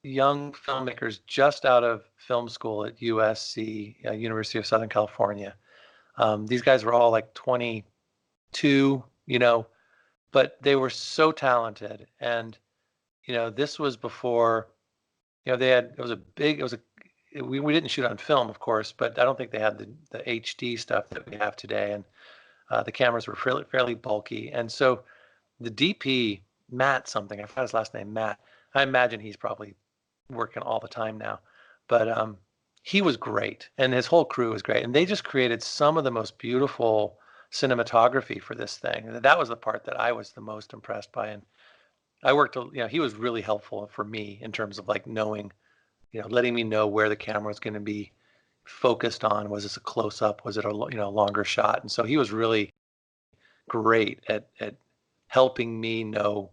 B: young filmmakers just out of film school at USC, University of Southern California. These guys were all like 22, but they were so talented. And, this was before, we didn't shoot on film, of course, but I don't think they had the HD stuff that we have today. And the cameras were fairly bulky. And so the DP, Matt something, I forgot his last name, Matt. I imagine he's probably working all the time now. But he was great, and his whole crew was great. And they just created some of the most beautiful cinematography for this thing. And that was the part that I was the most impressed by. And I worked, he was really helpful for me in terms of like knowing, letting me know where the camera was going to be focused on. Was this a close up? Was it a longer shot? And so he was really great at helping me know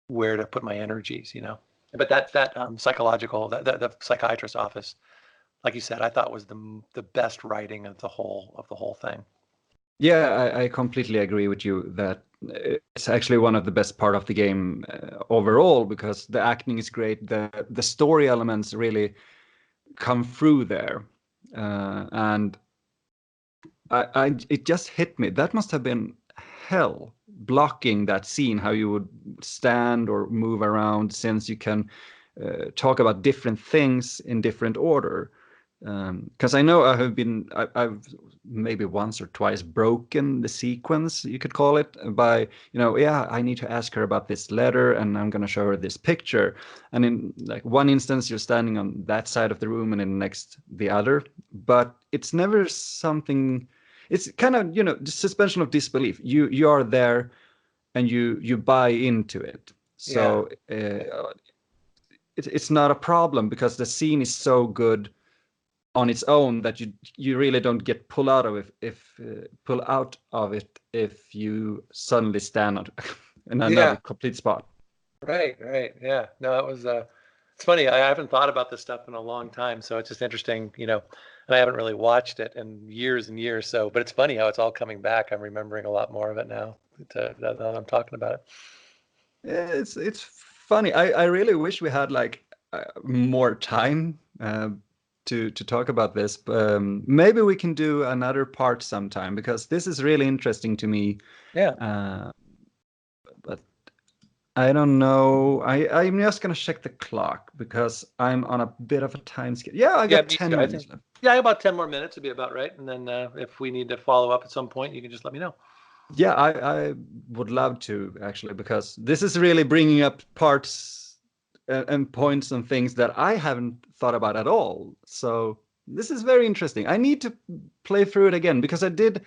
B: where to put my energies. But that psychological, the psychiatrist's office, like you said, I thought was the best writing of the whole thing.
A: Yeah, I completely agree with you that it's actually one of the best part of the game overall, because the acting is great. The story elements really come through there, and it just hit me. That must have been hell, blocking that scene, how you would stand or move around, since you can talk about different things in different order. Because I know I've maybe once or twice broken the sequence, you could call it, by, I need to ask her about this letter and I'm going to show her this picture. And in like one instance, you're standing on that side of the room and in the next, the other. But it's never something, it's kind of, the suspension of disbelief. You are there and you buy into it. So it's not a problem because the scene is so good on its own that you really don't get pull out of it if you suddenly stand on in another complete spot.
B: Right. Yeah. No, it was it's funny. I haven't thought about this stuff in a long time, so it's just interesting, and I haven't really watched it in years and years. So, but it's funny how it's all coming back. I'm remembering a lot more of it now that I'm talking about it.
A: It's funny. I really wish we had like more time to talk about this. Maybe we can do another part sometime because this is really interesting to me.
B: Yeah.
A: But I don't know. I'm just gonna check the clock because I'm on a bit of a time scale. Yeah, I got 10 minutes left.
B: Yeah, about 10 more minutes would be about right. And then if we need to follow up at some point, you can just let me know.
A: Yeah, I would love to actually, because this is really bringing up parts and points and things that I haven't thought about at all. So this is very interesting. I need to play through it again because I did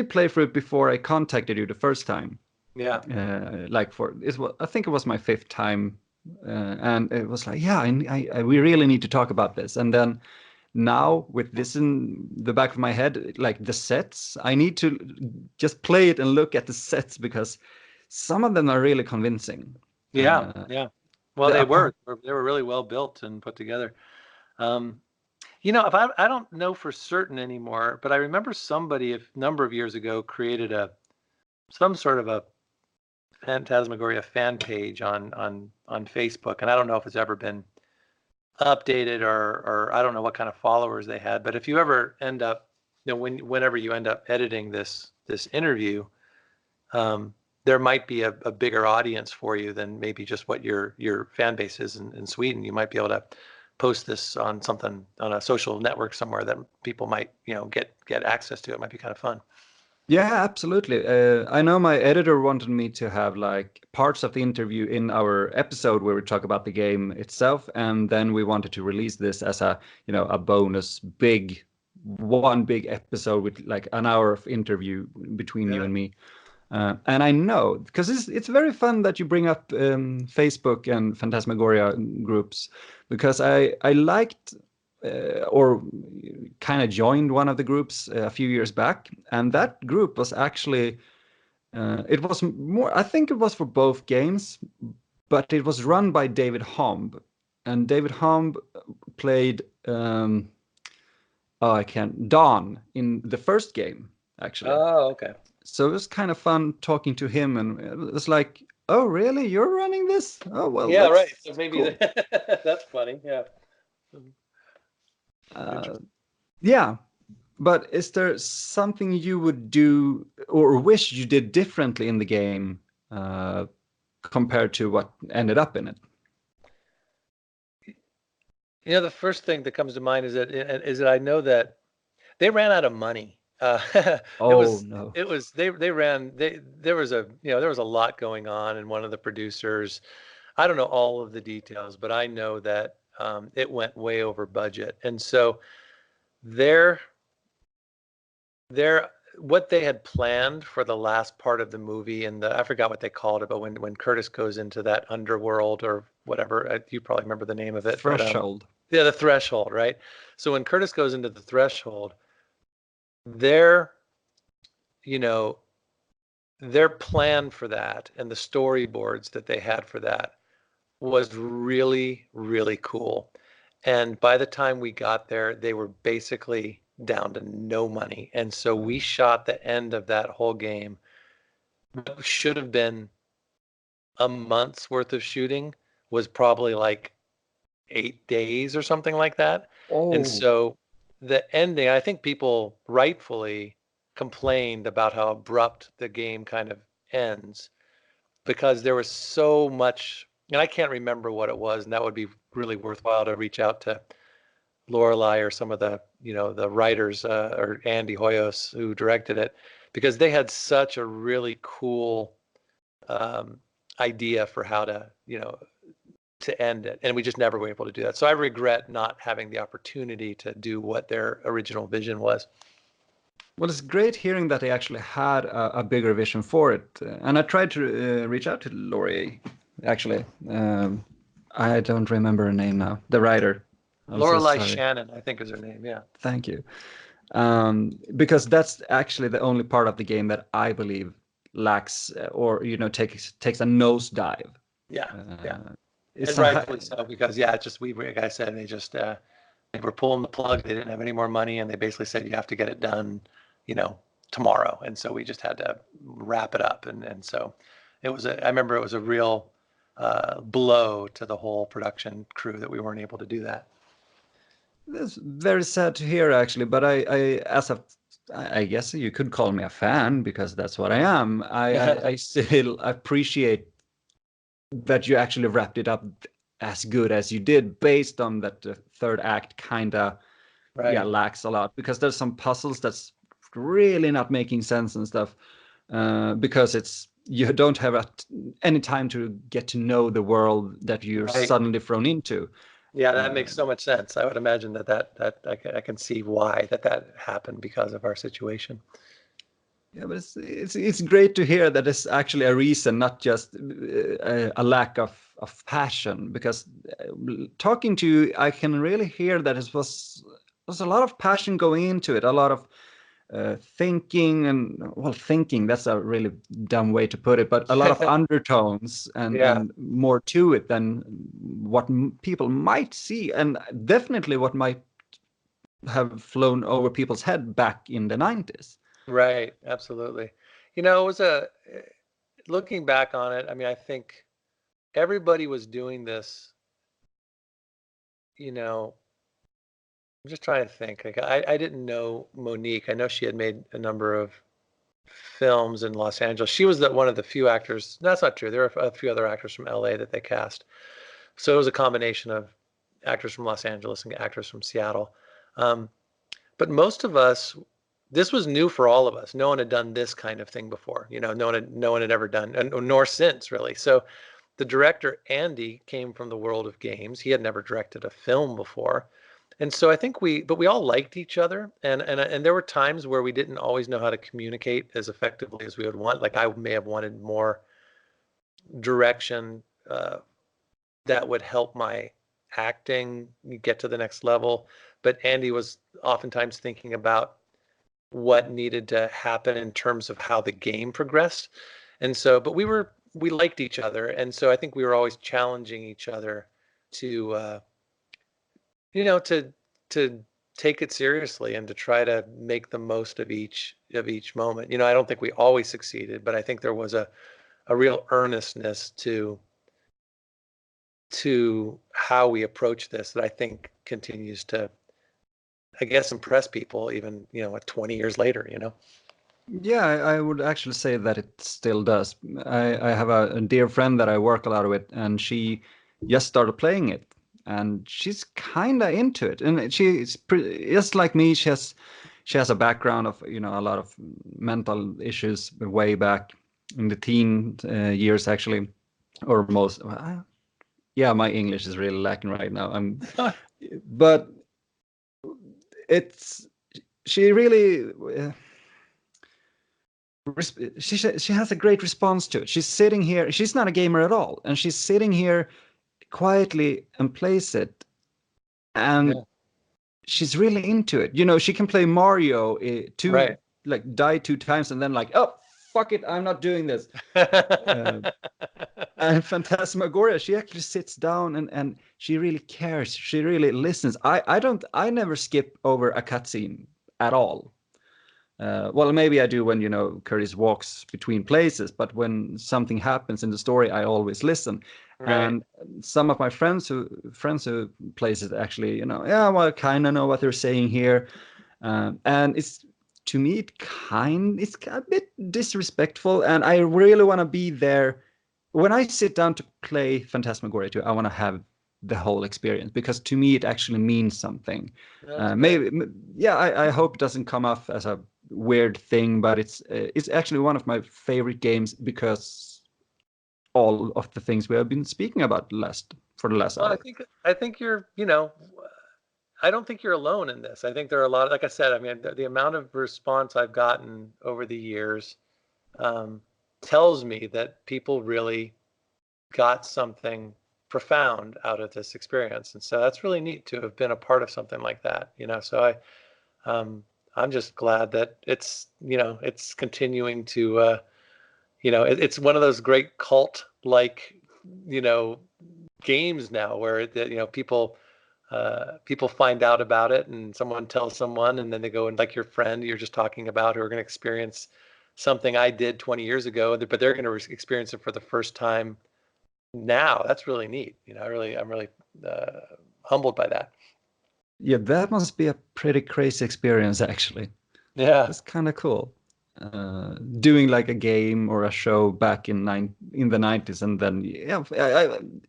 A: play through it before I contacted you the first time.
B: Yeah.
A: I think it was my 5th time, and it was like, we really need to talk about this. And then now with this in the back of my head, like the sets, I need to just play it and look at the sets because some of them are really convincing.
B: Yeah. Well, they were really well built and put together. If I don't know for certain anymore, but I remember somebody a number of years ago created some sort of a Phantasmagoria fan page on Facebook, and I don't know if it's ever been updated or I don't know what kind of followers they had. But if you ever end up, whenever you end up editing this interview, there might be a bigger audience for you than maybe just what your fan base is in Sweden. You might be able to post this on a social network somewhere that people might get access to. It might be kind of fun.
A: Yeah, absolutely. I know my editor wanted me to have like parts of the interview in our episode where we talk about the game itself, and then we wanted to release this as a bonus big episode with like an hour of interview between you and me. And I know because it's very fun that you bring up Facebook and Phantasmagoria groups, because I liked or kind of joined one of the groups a few years back, and that group was actually it was more, I think it was for both games, but it was run by David Homb, and David Homb played Dawn in the first game actually.
B: Oh, okay.
A: So it was kind of fun talking to him, and it was like, oh really, you're running this? Oh well,
B: yeah, right. So maybe cool. That's funny. Yeah.
A: Yeah, but is there something you would do or wish you did differently in the game compared to what ended up in it?
B: The first thing that comes to mind is that I know that they ran out of money.
A: No.
B: There was a lot going on, and one of the producers, I don't know all of the details, but I know that it went way over budget. And so what they had planned for the last part of the movie, and I forgot what they called it, but when Curtis goes into that underworld or whatever, you probably remember the name of it.
A: Threshold.
B: The threshold, right? So when Curtis goes into the threshold, their plan for that and the storyboards that they had for that was really, really cool. And by the time we got there, they were basically down to no money. And so we shot the end of that whole game. What should have been a month's worth of shooting was probably like 8 days or something like that. And
A: Oh,
B: so the ending, I think people rightfully complained about how abrupt the game kind of ends because there was so much, and I can't remember what it was, and that would be really worthwhile to reach out to Lorelei or some of the, the writers, or Andy Hoyos who directed it, because they had such a really cool um, idea for how to, to end it, and we just never were able to do that. So I regret not having the opportunity to do what their original vision was.
A: well, it's great hearing that they actually had a bigger vision for it. And I tried to reach out to Laurie, actually. I don't remember her name now. The writer. I'm so
B: Lorelei
A: sorry.
B: Shannon, I think is her name. Yeah.
A: Thank you. Because that's actually the only part of the game that I believe lacks or takes a nosedive.
B: Yeah. Yeah.
A: It's
B: And rightfully so, because just like I said, they were pulling the plug. They didn't have any more money, and they basically said you have to get it done, tomorrow. And so we just had to wrap it up. And so I remember it was a real blow to the whole production crew that we weren't able to do that.
A: That's very sad to hear, actually. But I guess you could call me a fan because that's what I am. I still appreciate that you actually wrapped it up as good as you did, based on that the third act kinda
B: Right.
A: lacks a lot, because there's some puzzles that's really not making sense and stuff, because you don't have any time to get to know the world that you're
B: Right.
A: suddenly thrown into.
B: Yeah, that makes so much sense. I would imagine that I can see why that happened because of our situation.
A: Yeah, but it's great to hear that it's actually a reason, not just a lack of passion. Because talking to you, I can really hear that it was a lot of passion going into it, a lot of thinking, and thinking, that's a really dumb way to put it, but a lot of undertones and more to it than what people might see, and definitely what might have flown over people's head back in the 90s.
B: Right, absolutely. It was looking back on it, I mean, I think everybody was doing this, I'm just trying to think. Like I didn't know Monique. I know she had made a number of films in Los Angeles. She was one of the few actors. That's not true. There are a few other actors from LA that they cast. So it was a combination of actors from Los Angeles and actors from Seattle. But most of us, this was new for all of us. No one had done this kind of thing before. No one had ever done, and nor since, really. So the director Andy came from the world of games. He had never directed a film before. And so I think we all liked each other, and there were times where we didn't always know how to communicate as effectively as we would want. Like I may have wanted more direction that would help my acting get to the next level, but Andy was oftentimes thinking about what needed to happen in terms of how the game progressed. And so, but we liked each other, and so I think we were always challenging each other to to take it seriously and to try to make the most of each moment. I don't think we always succeeded, but I think there was a real earnestness to how we approach this that I think continues to, I guess, impress people even, 20 years later.
A: Yeah, I would actually say that it still does. I have a dear friend that I work a lot with, and she just started playing it, and she's kind of into it. And she's just like me. She has a background of a lot of mental issues way back in the teen years, actually, or most. Yeah, my English is really lacking right now. But it's she really. She has a great response to it. She's sitting here. She's not a gamer at all, and she's sitting here quietly and plays it, and she's really into it. She can play Mario
B: Right.
A: like die 2 times and then like, oh fuck it, I'm not doing this. And Phantasmagoria, she actually sits down and she really cares. She really listens. I never skip over a cutscene at all. Well, maybe I do when Curtis walks between places, but when something happens in the story, I always listen.
B: Right.
A: And some of my friends who plays it actually, yeah, well, I kind of know what they're saying here. And it's, to me, it's a bit disrespectful, and I really want to be there. When I sit down to play Phantasmagoria 2, I want to have the whole experience, because to me it actually means something.
B: That's great.
A: Maybe, yeah, I hope it doesn't come off as a weird thing, but it's actually one of my favorite games, because all of the things we have been speaking about for the last
B: Well,
A: hour.
B: I think you're, I don't think you're alone in this. I think there are a lot, like I said, I mean, the amount of response I've gotten over the years um, tells me that people really got something profound out of this experience. And so that's really neat to have been a part of something like that, So I'm just glad that it's continuing to, it's one of those great cult-like, you know, games now where people find out about it and someone tells someone, and then they go, and like your friend you're just talking about, who are going to experience something I did 20 years ago, but they're going to experience it for the first time now. That's really neat. I'm really humbled by that.
A: Yeah, that must be a pretty crazy experience, actually.
B: Yeah.
A: That's kind of cool. Doing like a game or a show back in the 90s, and then, yeah,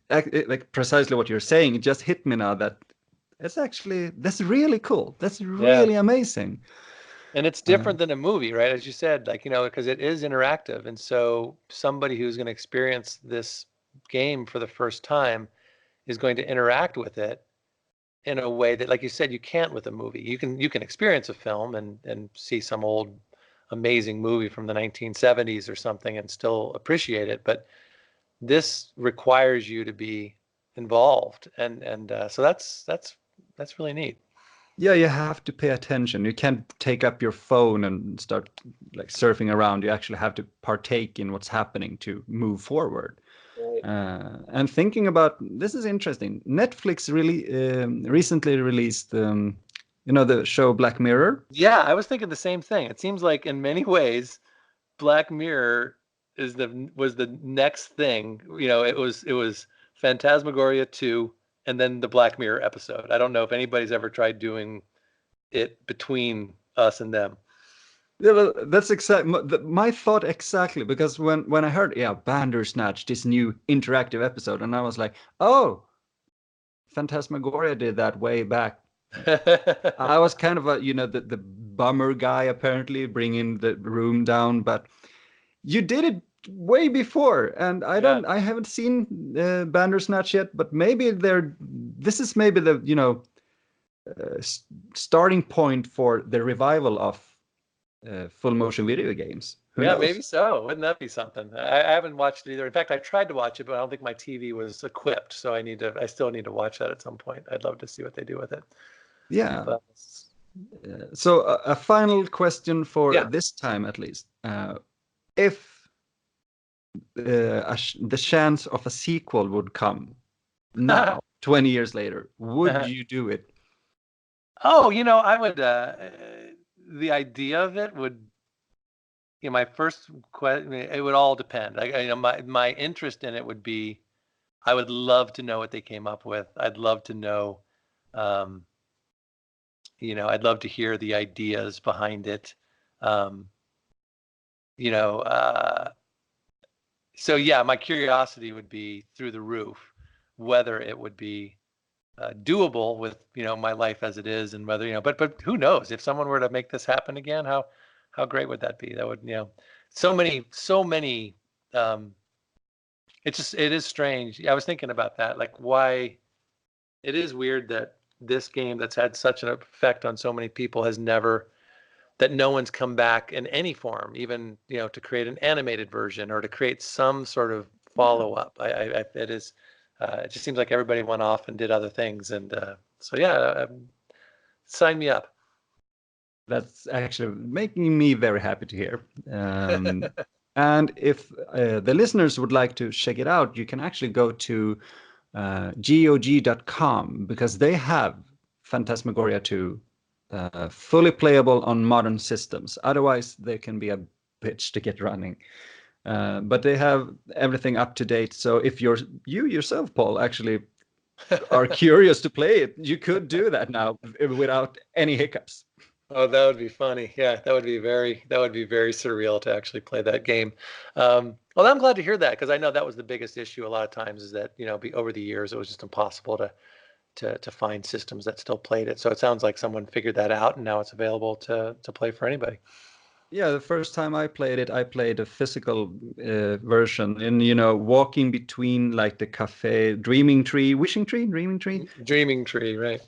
A: like precisely what you're saying, it just hit me now that that's really cool. That's
B: Yeah.
A: really amazing.
B: And it's
A: Uh,
B: different than a movie, right? As you said, like, because it is interactive. And so somebody who's going to experience this game for the first time is going to interact with it in a way that, like you said, you can't with a movie. You can experience a film and see some old amazing movie from the 1970s or something and still appreciate it, but this requires you to be involved, and so that's really neat.
A: yeah, you have to pay attention. You can't take up your phone and start like surfing around. You actually have to partake in what's happening to move forward.
B: Right.
A: And thinking about this is interesting. Netflix really recently released, the show Black Mirror.
B: Yeah, I was thinking the same thing. It seems like in many ways Black Mirror was the next thing. It was Phantasmagoria 2 and then the Black Mirror episode. I don't know if anybody's ever tried doing it between us and them.
A: Yeah, well, that's my thought exactly, because when I heard, yeah, Bandersnatch, this new interactive episode, and I was like, oh, Phantasmagoria did that way back. I was kind of the bummer guy, apparently bringing the room down, but you did it way before, and
B: Yeah.
A: I haven't seen Bandersnatch yet, but maybe this is maybe the starting point for the revival of full motion video games. Who
B: Yeah,
A: knows?
B: maybe so. Wouldn't that be something? I haven't watched it either. In fact, I tried to watch it, but I don't think my TV was equipped. So I still need to watch that at some point. I'd love to see what they do with it.
A: Yeah.
B: But
A: So a final question for
B: yeah.
A: this time, at least. If the chance of a sequel would come now, 20 years later, would you do it?
B: Oh, I would, the idea of it would, my first question, it would all depend. My interest in it would be, I would love to know what they came up with. I'd love to know, um, I'd love to hear the ideas behind it. Um, you know, uh, so yeah, my curiosity would be through the roof, whether it would be doable with my life as it is, and whether but who knows, if someone were to make this happen again, how great would that be? That would, so many. Um, it is strange. I was thinking about that, like why it is weird that this game that's had such an effect on so many people has never that no one's come back in any form, even to create an animated version or to create some sort of follow up. It is. It just seems like everybody went off and did other things, and so yeah, sign me up.
A: That's actually making me very happy to hear. And if the listeners would like to check it out, you can actually go to GOG.com, because they have Phantasmagoria 2 fully playable on modern systems. Otherwise, they can be a bitch to get running. But they have everything up to date. So if you yourself, Paul, actually are curious to play it, you could do that now without any hiccups.
B: Oh, that would be funny. Yeah, that would be very surreal to actually play that game. Well, I'm glad to hear that, because I know that was the biggest issue a lot of times, is that, over the years it was just impossible to find systems that still played it. So it sounds like someone figured that out, and now it's available to play for anybody.
A: Yeah, the first time I played a physical version, and walking between like the cafe, dreaming tree, dreaming tree,
B: right?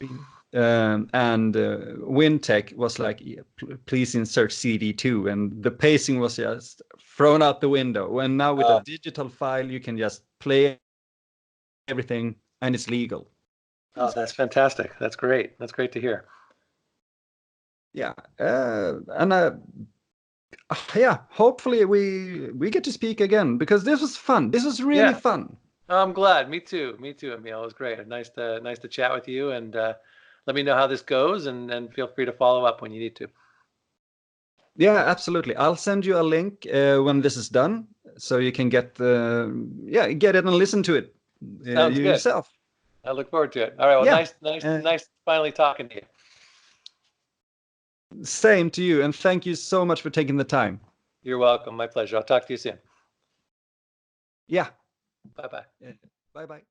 A: and WinTech was like, yeah, please insert CD2, and the pacing was just thrown out the window. And now with a digital file, you can just play everything, and it's legal.
B: Oh, that's fantastic. That's great. That's great to hear.
A: Yeah, yeah, hopefully we get to speak again, because this was fun. This was really fun.
B: I'm glad. Me too, Emil. It was great. Nice to chat with you, and let me know how this goes, and feel free to follow up when you need to.
A: Yeah, absolutely. I'll send you a link when this is done, so you can get it and listen to it yourself.
B: I look forward to it. All right. Well, nice finally talking to you.
A: Same to you, and thank you so much for taking the time.
B: You're welcome. My pleasure. I'll talk to you soon.
A: Yeah.
B: Bye-bye.
A: Bye-bye.